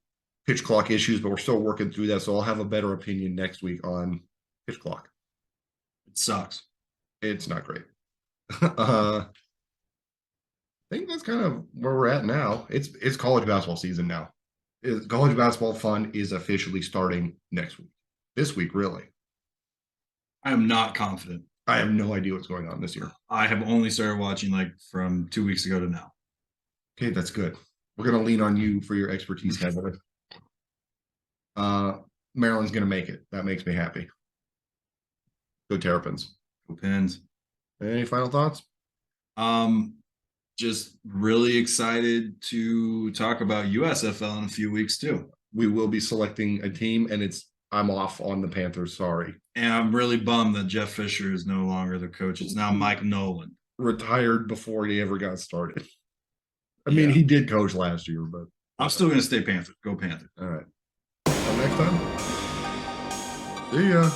pitch clock issues, but we're still working through that. So I'll have a better opinion next week on pitch clock. It sucks. It's not great. I think that's kind of where we're at now. It's college basketball season now. College basketball fun is officially starting next week. This week, really. I am not confident. I have no idea what's going on this year. I have only started watching like from 2 weeks ago to now. Okay, that's good. We're gonna lean on you for your expertise, Heather. Maryland's gonna make it. That makes me happy. Go Terrapins. Go Pens. Any final thoughts? Just really excited to talk about USFL in a few weeks too. We will be selecting a team, and I'm off on the Panthers. Sorry. And I'm really bummed that Jeff Fisher is no longer the coach. It's now Mike Nolan. Retired before he ever got started. I mean, he did coach last year, but I'm still going to stay Panther. Go Panther. All right. Until next time. See ya.